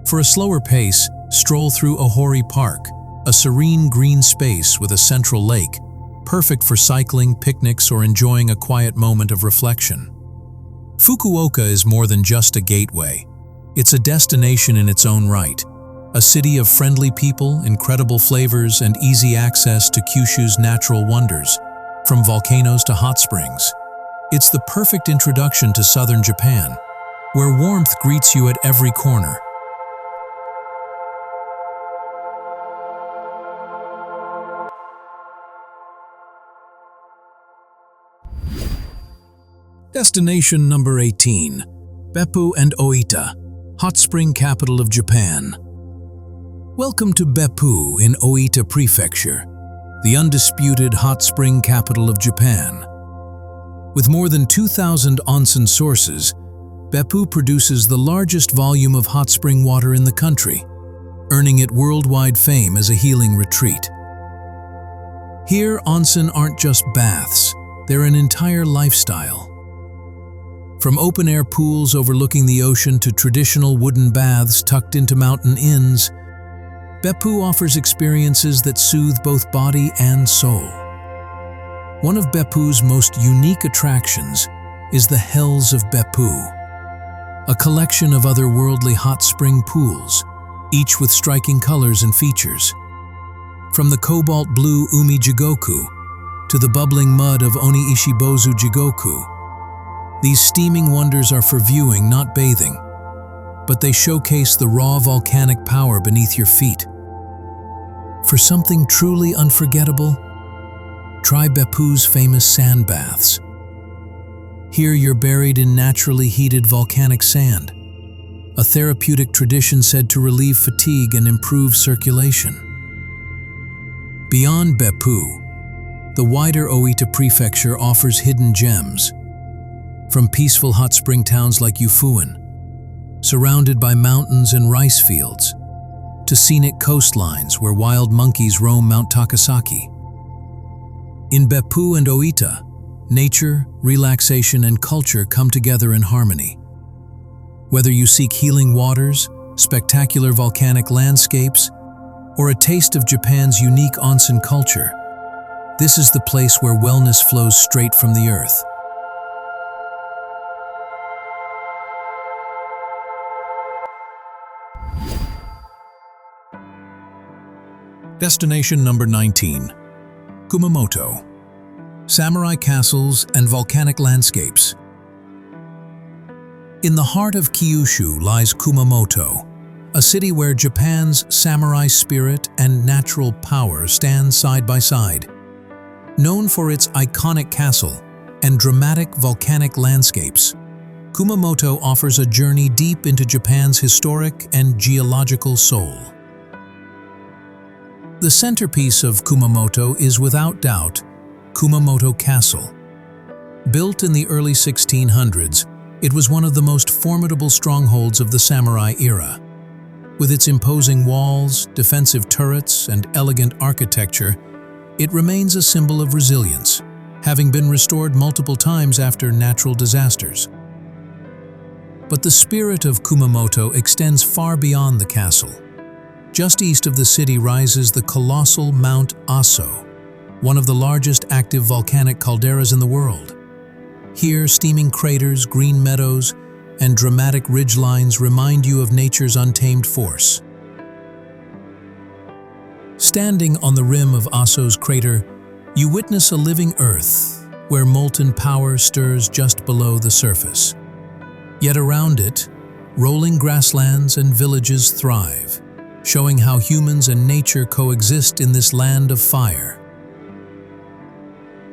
For a slower pace, stroll through Ohori Park, a serene green space with a central lake, perfect for cycling, picnics, or enjoying a quiet moment of reflection. Fukuoka is more than just a gateway. It's a destination in its own right, a city of friendly people, incredible flavors, and easy access to Kyushu's natural wonders, from volcanoes to hot springs. It's the perfect introduction to southern Japan, where warmth greets you at every corner. Destination number 18. Beppu and Oita, hot spring capital of Japan. Welcome to Beppu in Oita Prefecture, the undisputed hot spring capital of Japan. With more than 2,000 onsen sources, Beppu produces the largest volume of hot spring water in the country, earning it worldwide fame as a healing retreat. Here, onsen aren't just baths, they're an entire lifestyle. From open-air pools overlooking the ocean to traditional wooden baths tucked into mountain inns, Beppu offers experiences that soothe both body and soul. One of Beppu's most unique attractions is the Hells of Beppu, a collection of otherworldly hot spring pools, each with striking colors and features. From the cobalt blue Umi Jigoku to the bubbling mud of Oni Ishibozu Jigoku, These steaming wonders are for viewing, not bathing, but they showcase the raw volcanic power beneath your feet. For something truly unforgettable, try Beppu's famous sand baths. Here you're buried in naturally heated volcanic sand, a therapeutic tradition said to relieve fatigue and improve circulation. Beyond Beppu, the wider Oita prefecture offers hidden gems. From peaceful hot spring towns like Yufuin, surrounded by mountains and rice fields, to scenic coastlines where wild monkeys roam Mount Takasaki. In Beppu and Oita, nature, relaxation, and culture come together in harmony. Whether you seek healing waters, spectacular volcanic landscapes, or a taste of Japan's unique onsen culture, this is the place where wellness flows straight from the earth. Destination number 19. Kumamoto. Samurai castles and volcanic landscapes. In the heart of Kyushu lies Kumamoto, a city where Japan's samurai spirit and natural power stand side by side. Known for its iconic castle and dramatic volcanic landscapes, Kumamoto offers a journey deep into Japan's historic and geological soul. The centerpiece of Kumamoto is without doubt Kumamoto Castle. Built in the early 1600s, it was one of the most formidable strongholds of the samurai era. With its imposing walls, defensive turrets, and elegant architecture, it remains a symbol of resilience, having been restored multiple times after natural disasters. But the spirit of Kumamoto extends far beyond the castle. Just east of the city rises the colossal Mount Aso, one of the largest active volcanic calderas in the world. Here, steaming craters, green meadows, and dramatic ridgelines remind you of nature's untamed force. Standing on the rim of Aso's crater, you witness a living earth where molten power stirs just below the surface. Yet around it, rolling grasslands and villages thrive, showing how humans and nature coexist in this land of fire.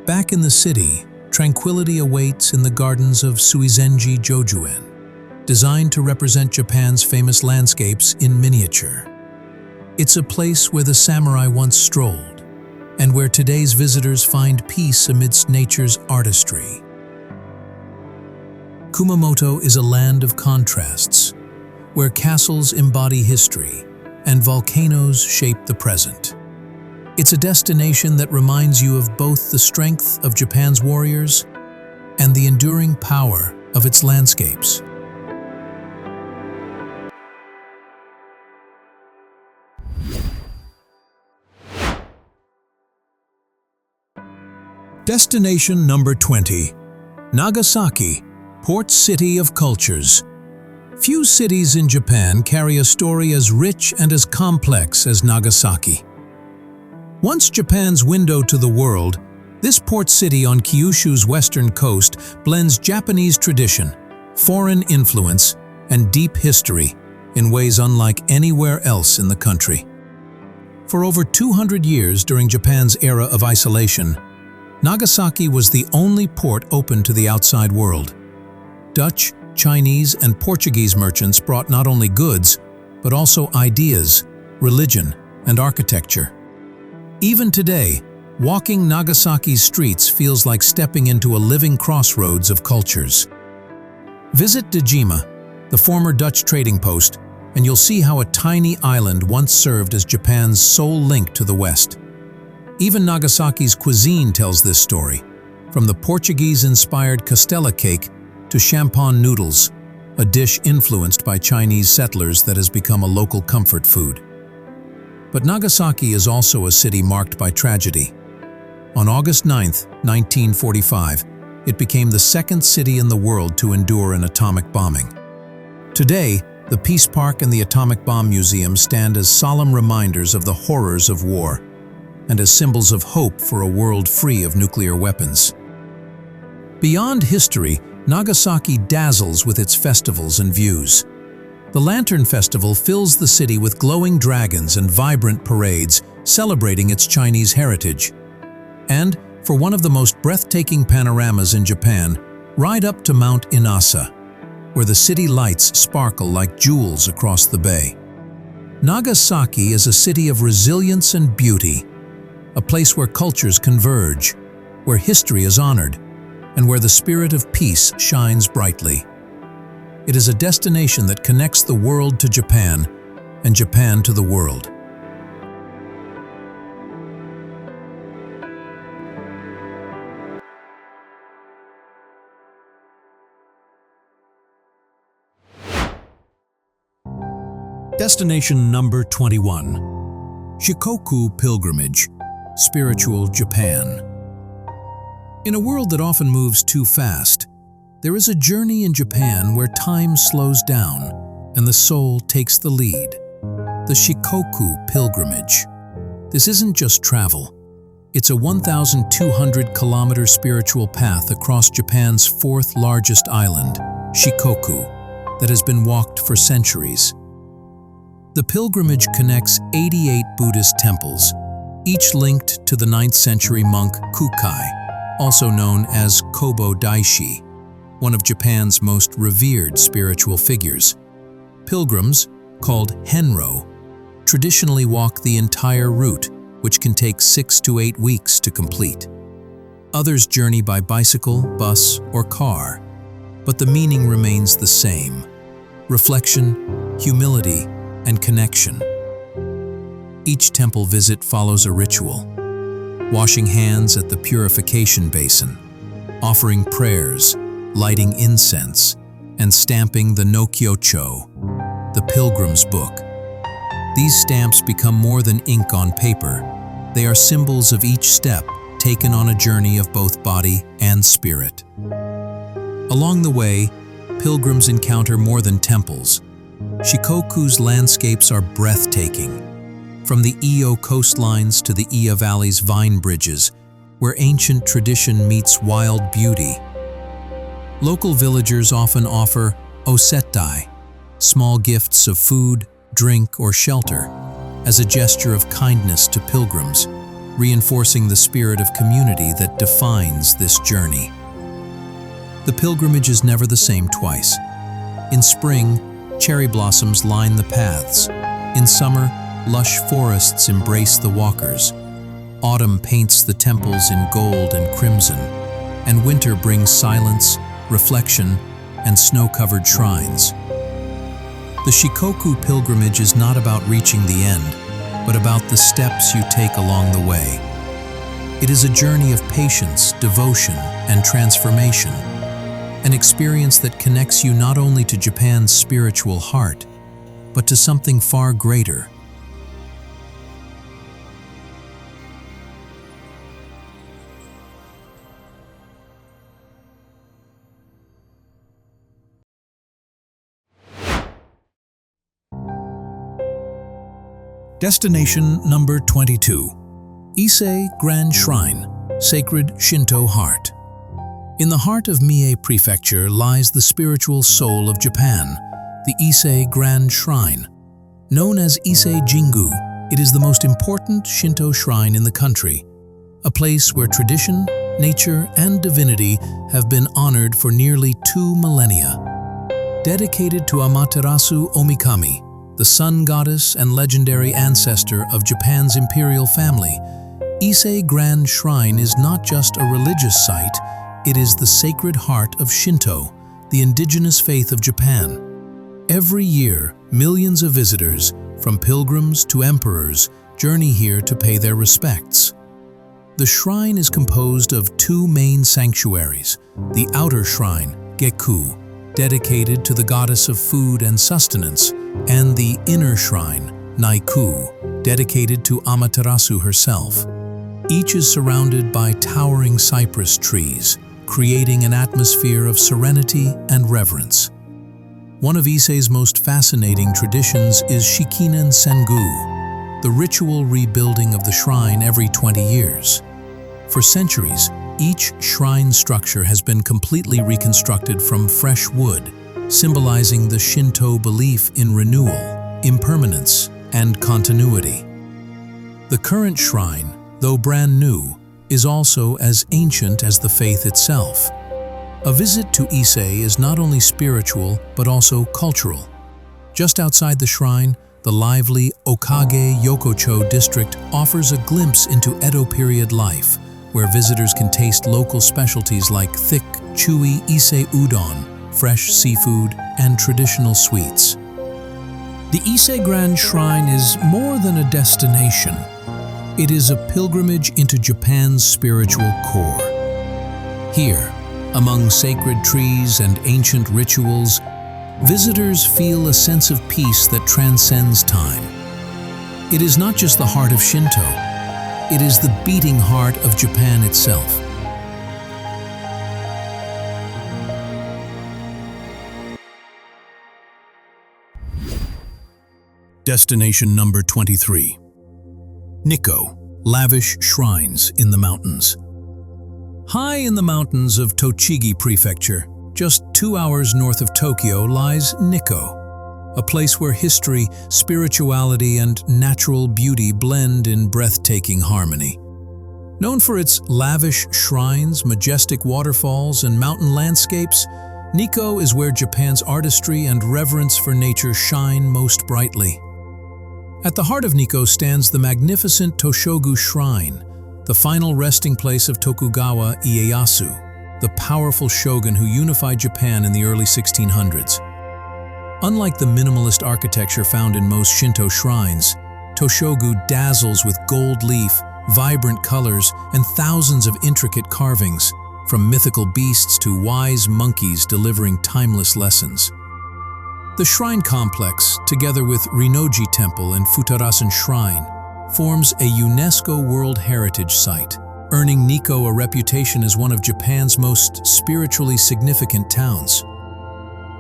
Back in the city, tranquility awaits in the gardens of Suizenji Jojuen, designed to represent Japan's famous landscapes in miniature. It's a place where the samurai once strolled, and where today's visitors find peace amidst nature's artistry. Kumamoto is a land of contrasts, where castles embody history and volcanoes shape the present. It's a destination that reminds you of both the strength of Japan's warriors and the enduring power of its landscapes. Destination number 20. Nagasaki, port city of cultures. Few cities in Japan carry a story as rich and as complex as Nagasaki. Once Japan's window to the world, this port city on Kyushu's western coast blends Japanese tradition, foreign influence, and deep history in ways unlike anywhere else in the country. For over 200 years during Japan's era of isolation, Nagasaki was the only port open to the outside world. Dutch, Chinese, and Portuguese merchants brought not only goods, but also ideas, religion, and architecture. Even today, walking Nagasaki's streets feels like stepping into a living crossroads of cultures. Visit Dejima, the former Dutch trading post, and you'll see how a tiny island once served as Japan's sole link to the West. Even Nagasaki's cuisine tells this story, from the Portuguese-inspired castella cake to champon noodles, a dish influenced by Chinese settlers that has become a local comfort food. But Nagasaki is also a city marked by tragedy. On August 9, 1945, it became the second city in the world to endure an atomic bombing. Today, the Peace Park and the Atomic Bomb Museum stand as solemn reminders of the horrors of war and as symbols of hope for a world free of nuclear weapons. Beyond history, Nagasaki dazzles with its festivals and views. The Lantern Festival fills the city with glowing dragons and vibrant parades, celebrating its Chinese heritage. And, for one of the most breathtaking panoramas in Japan, ride up to Mount Inasa, where the city lights sparkle like jewels across the bay. Nagasaki is a city of resilience and beauty, a place where cultures converge, where history is honored, and where the spirit of peace shines brightly. It is a destination that connects the world to Japan and Japan to the world. Destination number 21. Shikoku Pilgrimage, Spiritual Japan. In a world that often moves too fast, there is a journey in Japan where time slows down and the soul takes the lead. The Shikoku Pilgrimage. This isn't just travel. It's a 1,200-kilometer spiritual path across Japan's fourth largest island, Shikoku, that has been walked for centuries. The pilgrimage connects 88 Buddhist temples, each linked to the 9th century monk Kukai, also known as Kobo Daishi, one of Japan's most revered spiritual figures. Pilgrims, called henro, traditionally walk the entire route, which can take 6 to 8 weeks to complete. Others journey by bicycle, bus, or car, but the meaning remains the same: reflection, humility, and connection. Each temple visit follows a ritual: washing hands at the purification basin, offering prayers, lighting incense, and stamping the no-kyocho, the pilgrim's book. These stamps become more than ink on paper. They are symbols of each step taken on a journey of both body and spirit. Along the way, pilgrims encounter more than temples. Shikoku's landscapes are breathtaking, from the Iyo coastlines to the Iya Valley's vine bridges, where ancient tradition meets wild beauty. Local villagers often offer osetai, small gifts of food, drink, or shelter, as a gesture of kindness to pilgrims, reinforcing the spirit of community that defines this journey. The pilgrimage is never the same twice. In spring, cherry blossoms line the paths. In summer, lush forests embrace the walkers. Autumn paints the temples in gold and crimson, and winter brings silence, reflection, and snow-covered shrines. The Shikoku pilgrimage is not about reaching the end, but about the steps you take along the way. It is a journey of patience, devotion, and transformation, an experience that connects you not only to Japan's spiritual heart, but to something far greater. Destination number 22. Ise Grand Shrine, Sacred Shinto Heart. In the heart of Mie Prefecture lies the spiritual soul of Japan, the Ise Grand Shrine. Known as Ise Jingu, it is the most important Shinto shrine in the country, a place where tradition, nature, and divinity have been honored for nearly 2 millennia. Dedicated to Amaterasu Omikami, the sun goddess and legendary ancestor of Japan's imperial family, Ise Grand Shrine is not just a religious site, it is the sacred heart of Shinto, the indigenous faith of Japan. Every year, millions of visitors, from pilgrims to emperors, journey here to pay their respects. The shrine is composed of 2 main sanctuaries: the outer shrine, Geku, dedicated to the goddess of food and sustenance, and the inner shrine, Naiku, dedicated to Amaterasu herself. Each is surrounded by towering cypress trees, creating an atmosphere of serenity and reverence. One of Ise's most fascinating traditions is Shikinen Sengu, the ritual rebuilding of the shrine every 20 years. For centuries, Each shrine structure has been completely reconstructed from fresh wood, symbolizing the Shinto belief in renewal, impermanence, and continuity. The current shrine, though brand new, is also as ancient as the faith itself. A visit to Ise is not only spiritual but also cultural. Just outside the shrine, the lively Okage Yokocho district offers a glimpse into Edo period life, where visitors can taste local specialties like thick, chewy Ise udon, fresh seafood, and traditional sweets. The Ise Grand Shrine is more than a destination. It is a pilgrimage into Japan's spiritual core. Here, among sacred trees and ancient rituals, visitors feel a sense of peace that transcends time. It is not just the heart of Shinto, it is the beating heart of Japan itself. Destination number 23. Nikko, lavish shrines in the mountains. High in the mountains of Tochigi Prefecture, just 2 hours north of Tokyo, lies Nikko, a place where history, spirituality, and natural beauty blend in breathtaking harmony. Known for its lavish shrines, majestic waterfalls, and mountain landscapes, Nikko is where Japan's artistry and reverence for nature shine most brightly. At the heart of Nikko stands the magnificent Toshogu Shrine, the final resting place of Tokugawa Ieyasu, the powerful shogun who unified Japan in the early 1600s. Unlike the minimalist architecture found in most Shinto shrines, Toshogu dazzles with gold leaf, vibrant colors, and thousands of intricate carvings, from mythical beasts to wise monkeys delivering timeless lessons. The shrine complex, together with Rinnoji Temple and Futarasen Shrine, forms a UNESCO World Heritage Site, earning Nikko a reputation as one of Japan's most spiritually significant towns.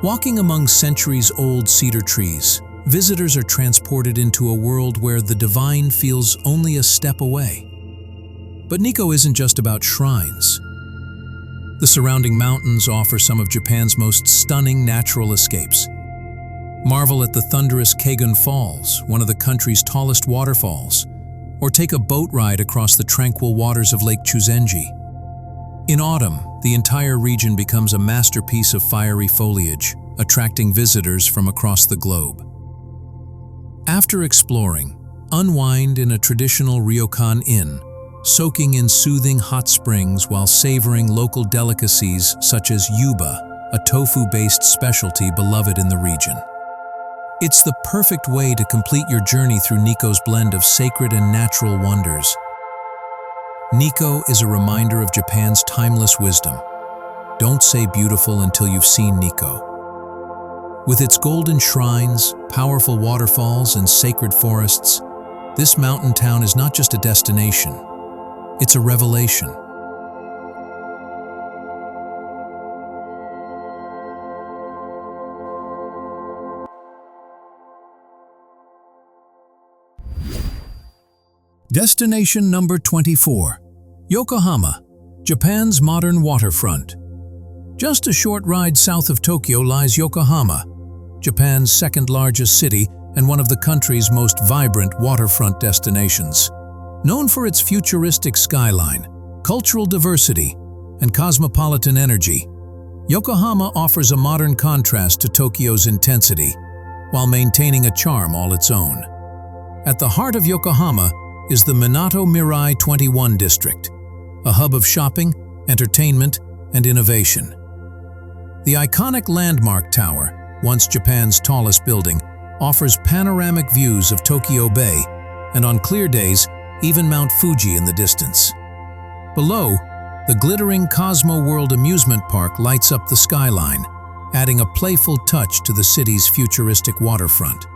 Walking among centuries-old cedar trees, visitors are transported into a world where the divine feels only a step away. But Nikko isn't just about shrines. The surrounding mountains offer some of Japan's most stunning natural escapes. Marvel at the thunderous Kagun Falls, one of the country's tallest waterfalls, or take a boat ride across the tranquil waters of Lake Chuzenji. In autumn, the entire region becomes a masterpiece of fiery foliage, attracting visitors from across the globe. After exploring, unwind in a traditional ryokan inn, soaking in soothing hot springs while savoring local delicacies such as yuba, a tofu-based specialty beloved in the region. It's the perfect way to complete your journey through Nikko's blend of sacred and natural wonders. Nikko is a reminder of Japan's timeless wisdom. Don't say beautiful until you've seen Nikko. With its golden shrines, powerful waterfalls, and sacred forests, this mountain town is not just a destination, it's a revelation. Destination number 24. Yokohama, Japan's modern waterfront. Just a short ride south of Tokyo lies Yokohama, Japan's second-largest city and one of the country's most vibrant waterfront destinations. Known for its futuristic skyline, cultural diversity, and cosmopolitan energy, Yokohama offers a modern contrast to Tokyo's intensity, while maintaining a charm all its own. At the heart of Yokohama is the Minato Mirai 21 district, a hub of shopping, entertainment, and innovation. The iconic Landmark Tower, once Japan's tallest building, offers panoramic views of Tokyo Bay, and on clear days, even Mount Fuji in the distance. Below, the glittering Cosmo World amusement park lights up the skyline, adding a playful touch to the city's futuristic waterfront.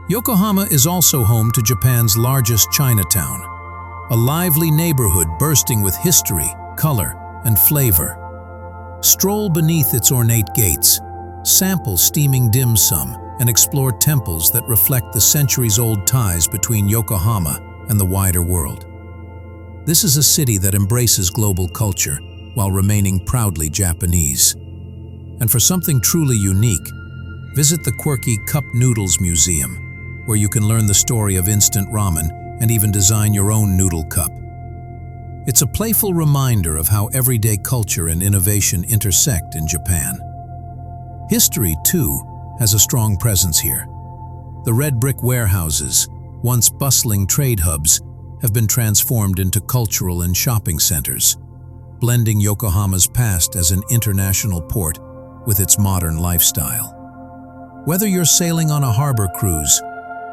Yokohama is also home to Japan's largest Chinatown, a lively neighborhood bursting with history, color, and flavor. Stroll beneath its ornate gates, sample steaming dim sum, and explore temples that reflect the centuries-old ties between Yokohama and the wider world. This is a city that embraces global culture while remaining proudly Japanese. And for something truly unique, visit the quirky Cup Noodles Museum, where you can learn the story of instant ramen and even design your own noodle cup. It's a playful reminder of how everyday culture and innovation intersect in Japan. History, too, has a strong presence here. The red brick warehouses, once bustling trade hubs, have been transformed into cultural and shopping centers, blending Yokohama's past as an international port with its modern lifestyle. Whether you're sailing on a harbor cruise,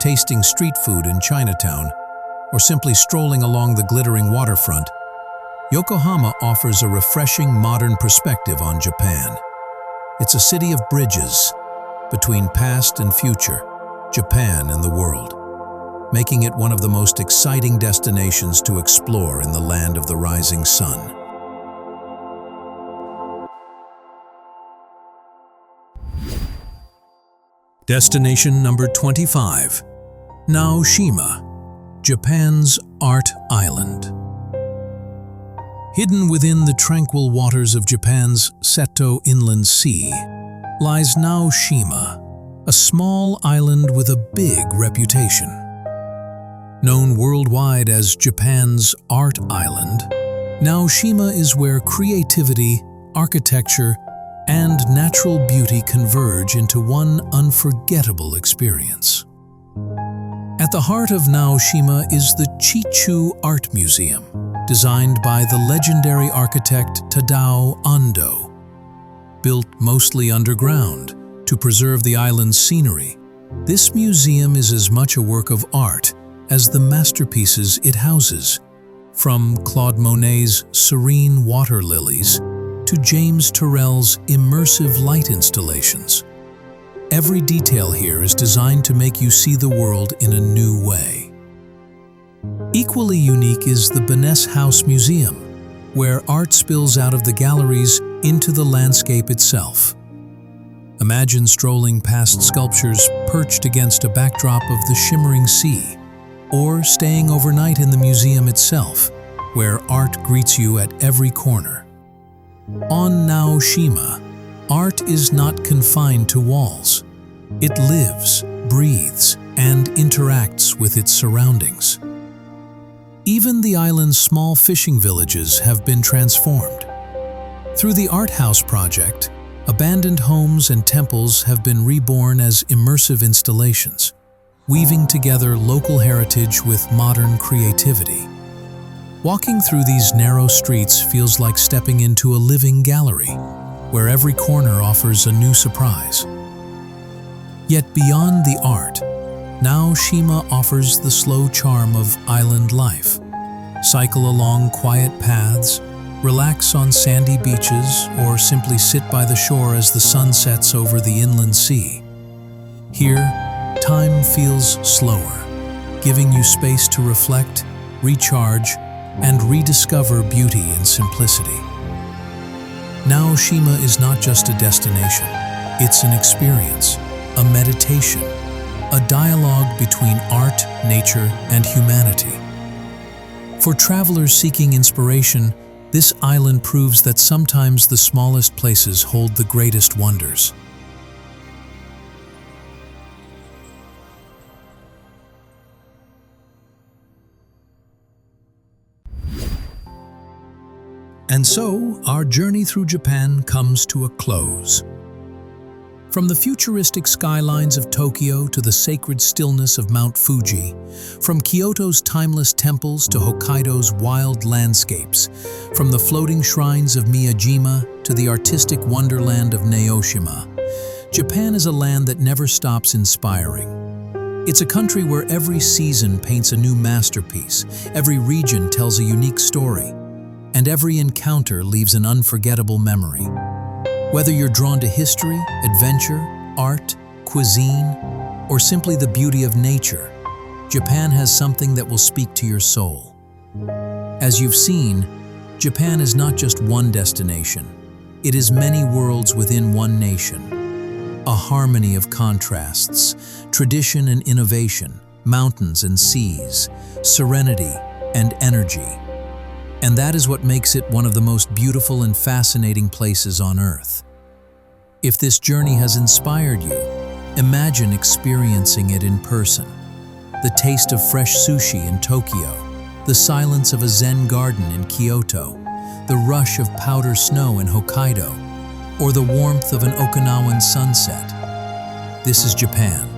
tasting street food in Chinatown, or simply strolling along the glittering waterfront, Yokohama offers a refreshing modern perspective on Japan. It's a city of bridges between past and future, Japan and the world, making it one of the most exciting destinations to explore in the land of the rising sun. Destination number 25, Naoshima, Japan's Art Island. Hidden within the tranquil waters of Japan's Seto Inland Sea lies Naoshima, a small island with a big reputation. Known worldwide as Japan's Art Island, Naoshima is where creativity, architecture, and natural beauty converge into one unforgettable experience. At the heart of Naoshima is the Chichu Art Museum, designed by the legendary architect Tadao Ando. Built mostly underground to preserve the island's scenery, this museum is as much a work of art as the masterpieces it houses, from Claude Monet's serene water lilies to James Turrell's immersive light installations. Every detail here is designed to make you see the world in a new way. Equally unique is the Benesse House Museum, where art spills out of the galleries into the landscape itself. Imagine strolling past sculptures perched against a backdrop of the shimmering sea, or staying overnight in the museum itself, where art greets you at every corner. On Naoshima, art is not confined to walls. It lives, breathes, and interacts with its surroundings. Even the island's small fishing villages have been transformed. Through the Art House project, abandoned homes and temples have been reborn as immersive installations, weaving together local heritage with modern creativity. Walking through these narrow streets feels like stepping into a living gallery, where every corner offers a new surprise. Yet beyond the art, Naoshima offers the slow charm of island life. Cycle along quiet paths, relax on sandy beaches, or simply sit by the shore as the sun sets over the inland sea. Here, time feels slower, giving you space to reflect, recharge, and rediscover beauty and simplicity. Naoshima is not just a destination, it's an experience, a meditation, a dialogue between art, nature, and humanity. For travelers seeking inspiration, this island proves that sometimes the smallest places hold the greatest wonders. And so, our journey through Japan comes to a close. From the futuristic skylines of Tokyo to the sacred stillness of Mount Fuji, from Kyoto's timeless temples to Hokkaido's wild landscapes, from the floating shrines of Miyajima to the artistic wonderland of Naoshima, Japan is a land that never stops inspiring. It's a country where every season paints a new masterpiece, every region tells a unique story, and every encounter leaves an unforgettable memory. Whether you're drawn to history, adventure, art, cuisine, or simply the beauty of nature, Japan has something that will speak to your soul. As you've seen, Japan is not just one destination. It is many worlds within one nation. A harmony of contrasts, tradition and innovation, mountains and seas, serenity and energy. And that is what makes it one of the most beautiful and fascinating places on Earth. If this journey has inspired you, imagine experiencing it in person. The taste of fresh sushi in Tokyo, the silence of a Zen garden in Kyoto, the rush of powder snow in Hokkaido, or the warmth of an Okinawan sunset. This is Japan.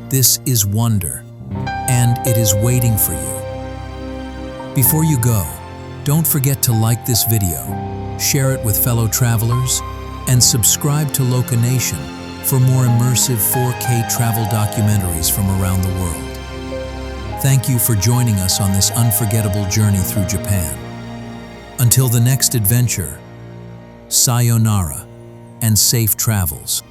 This is wonder, and it is waiting for you. Before you go, don't forget to like this video, share it with fellow travelers, and subscribe to Loca Nation for more immersive 4K travel documentaries from around the world. Thank you for joining us on this unforgettable journey through Japan. Until the next adventure, sayonara and safe travels.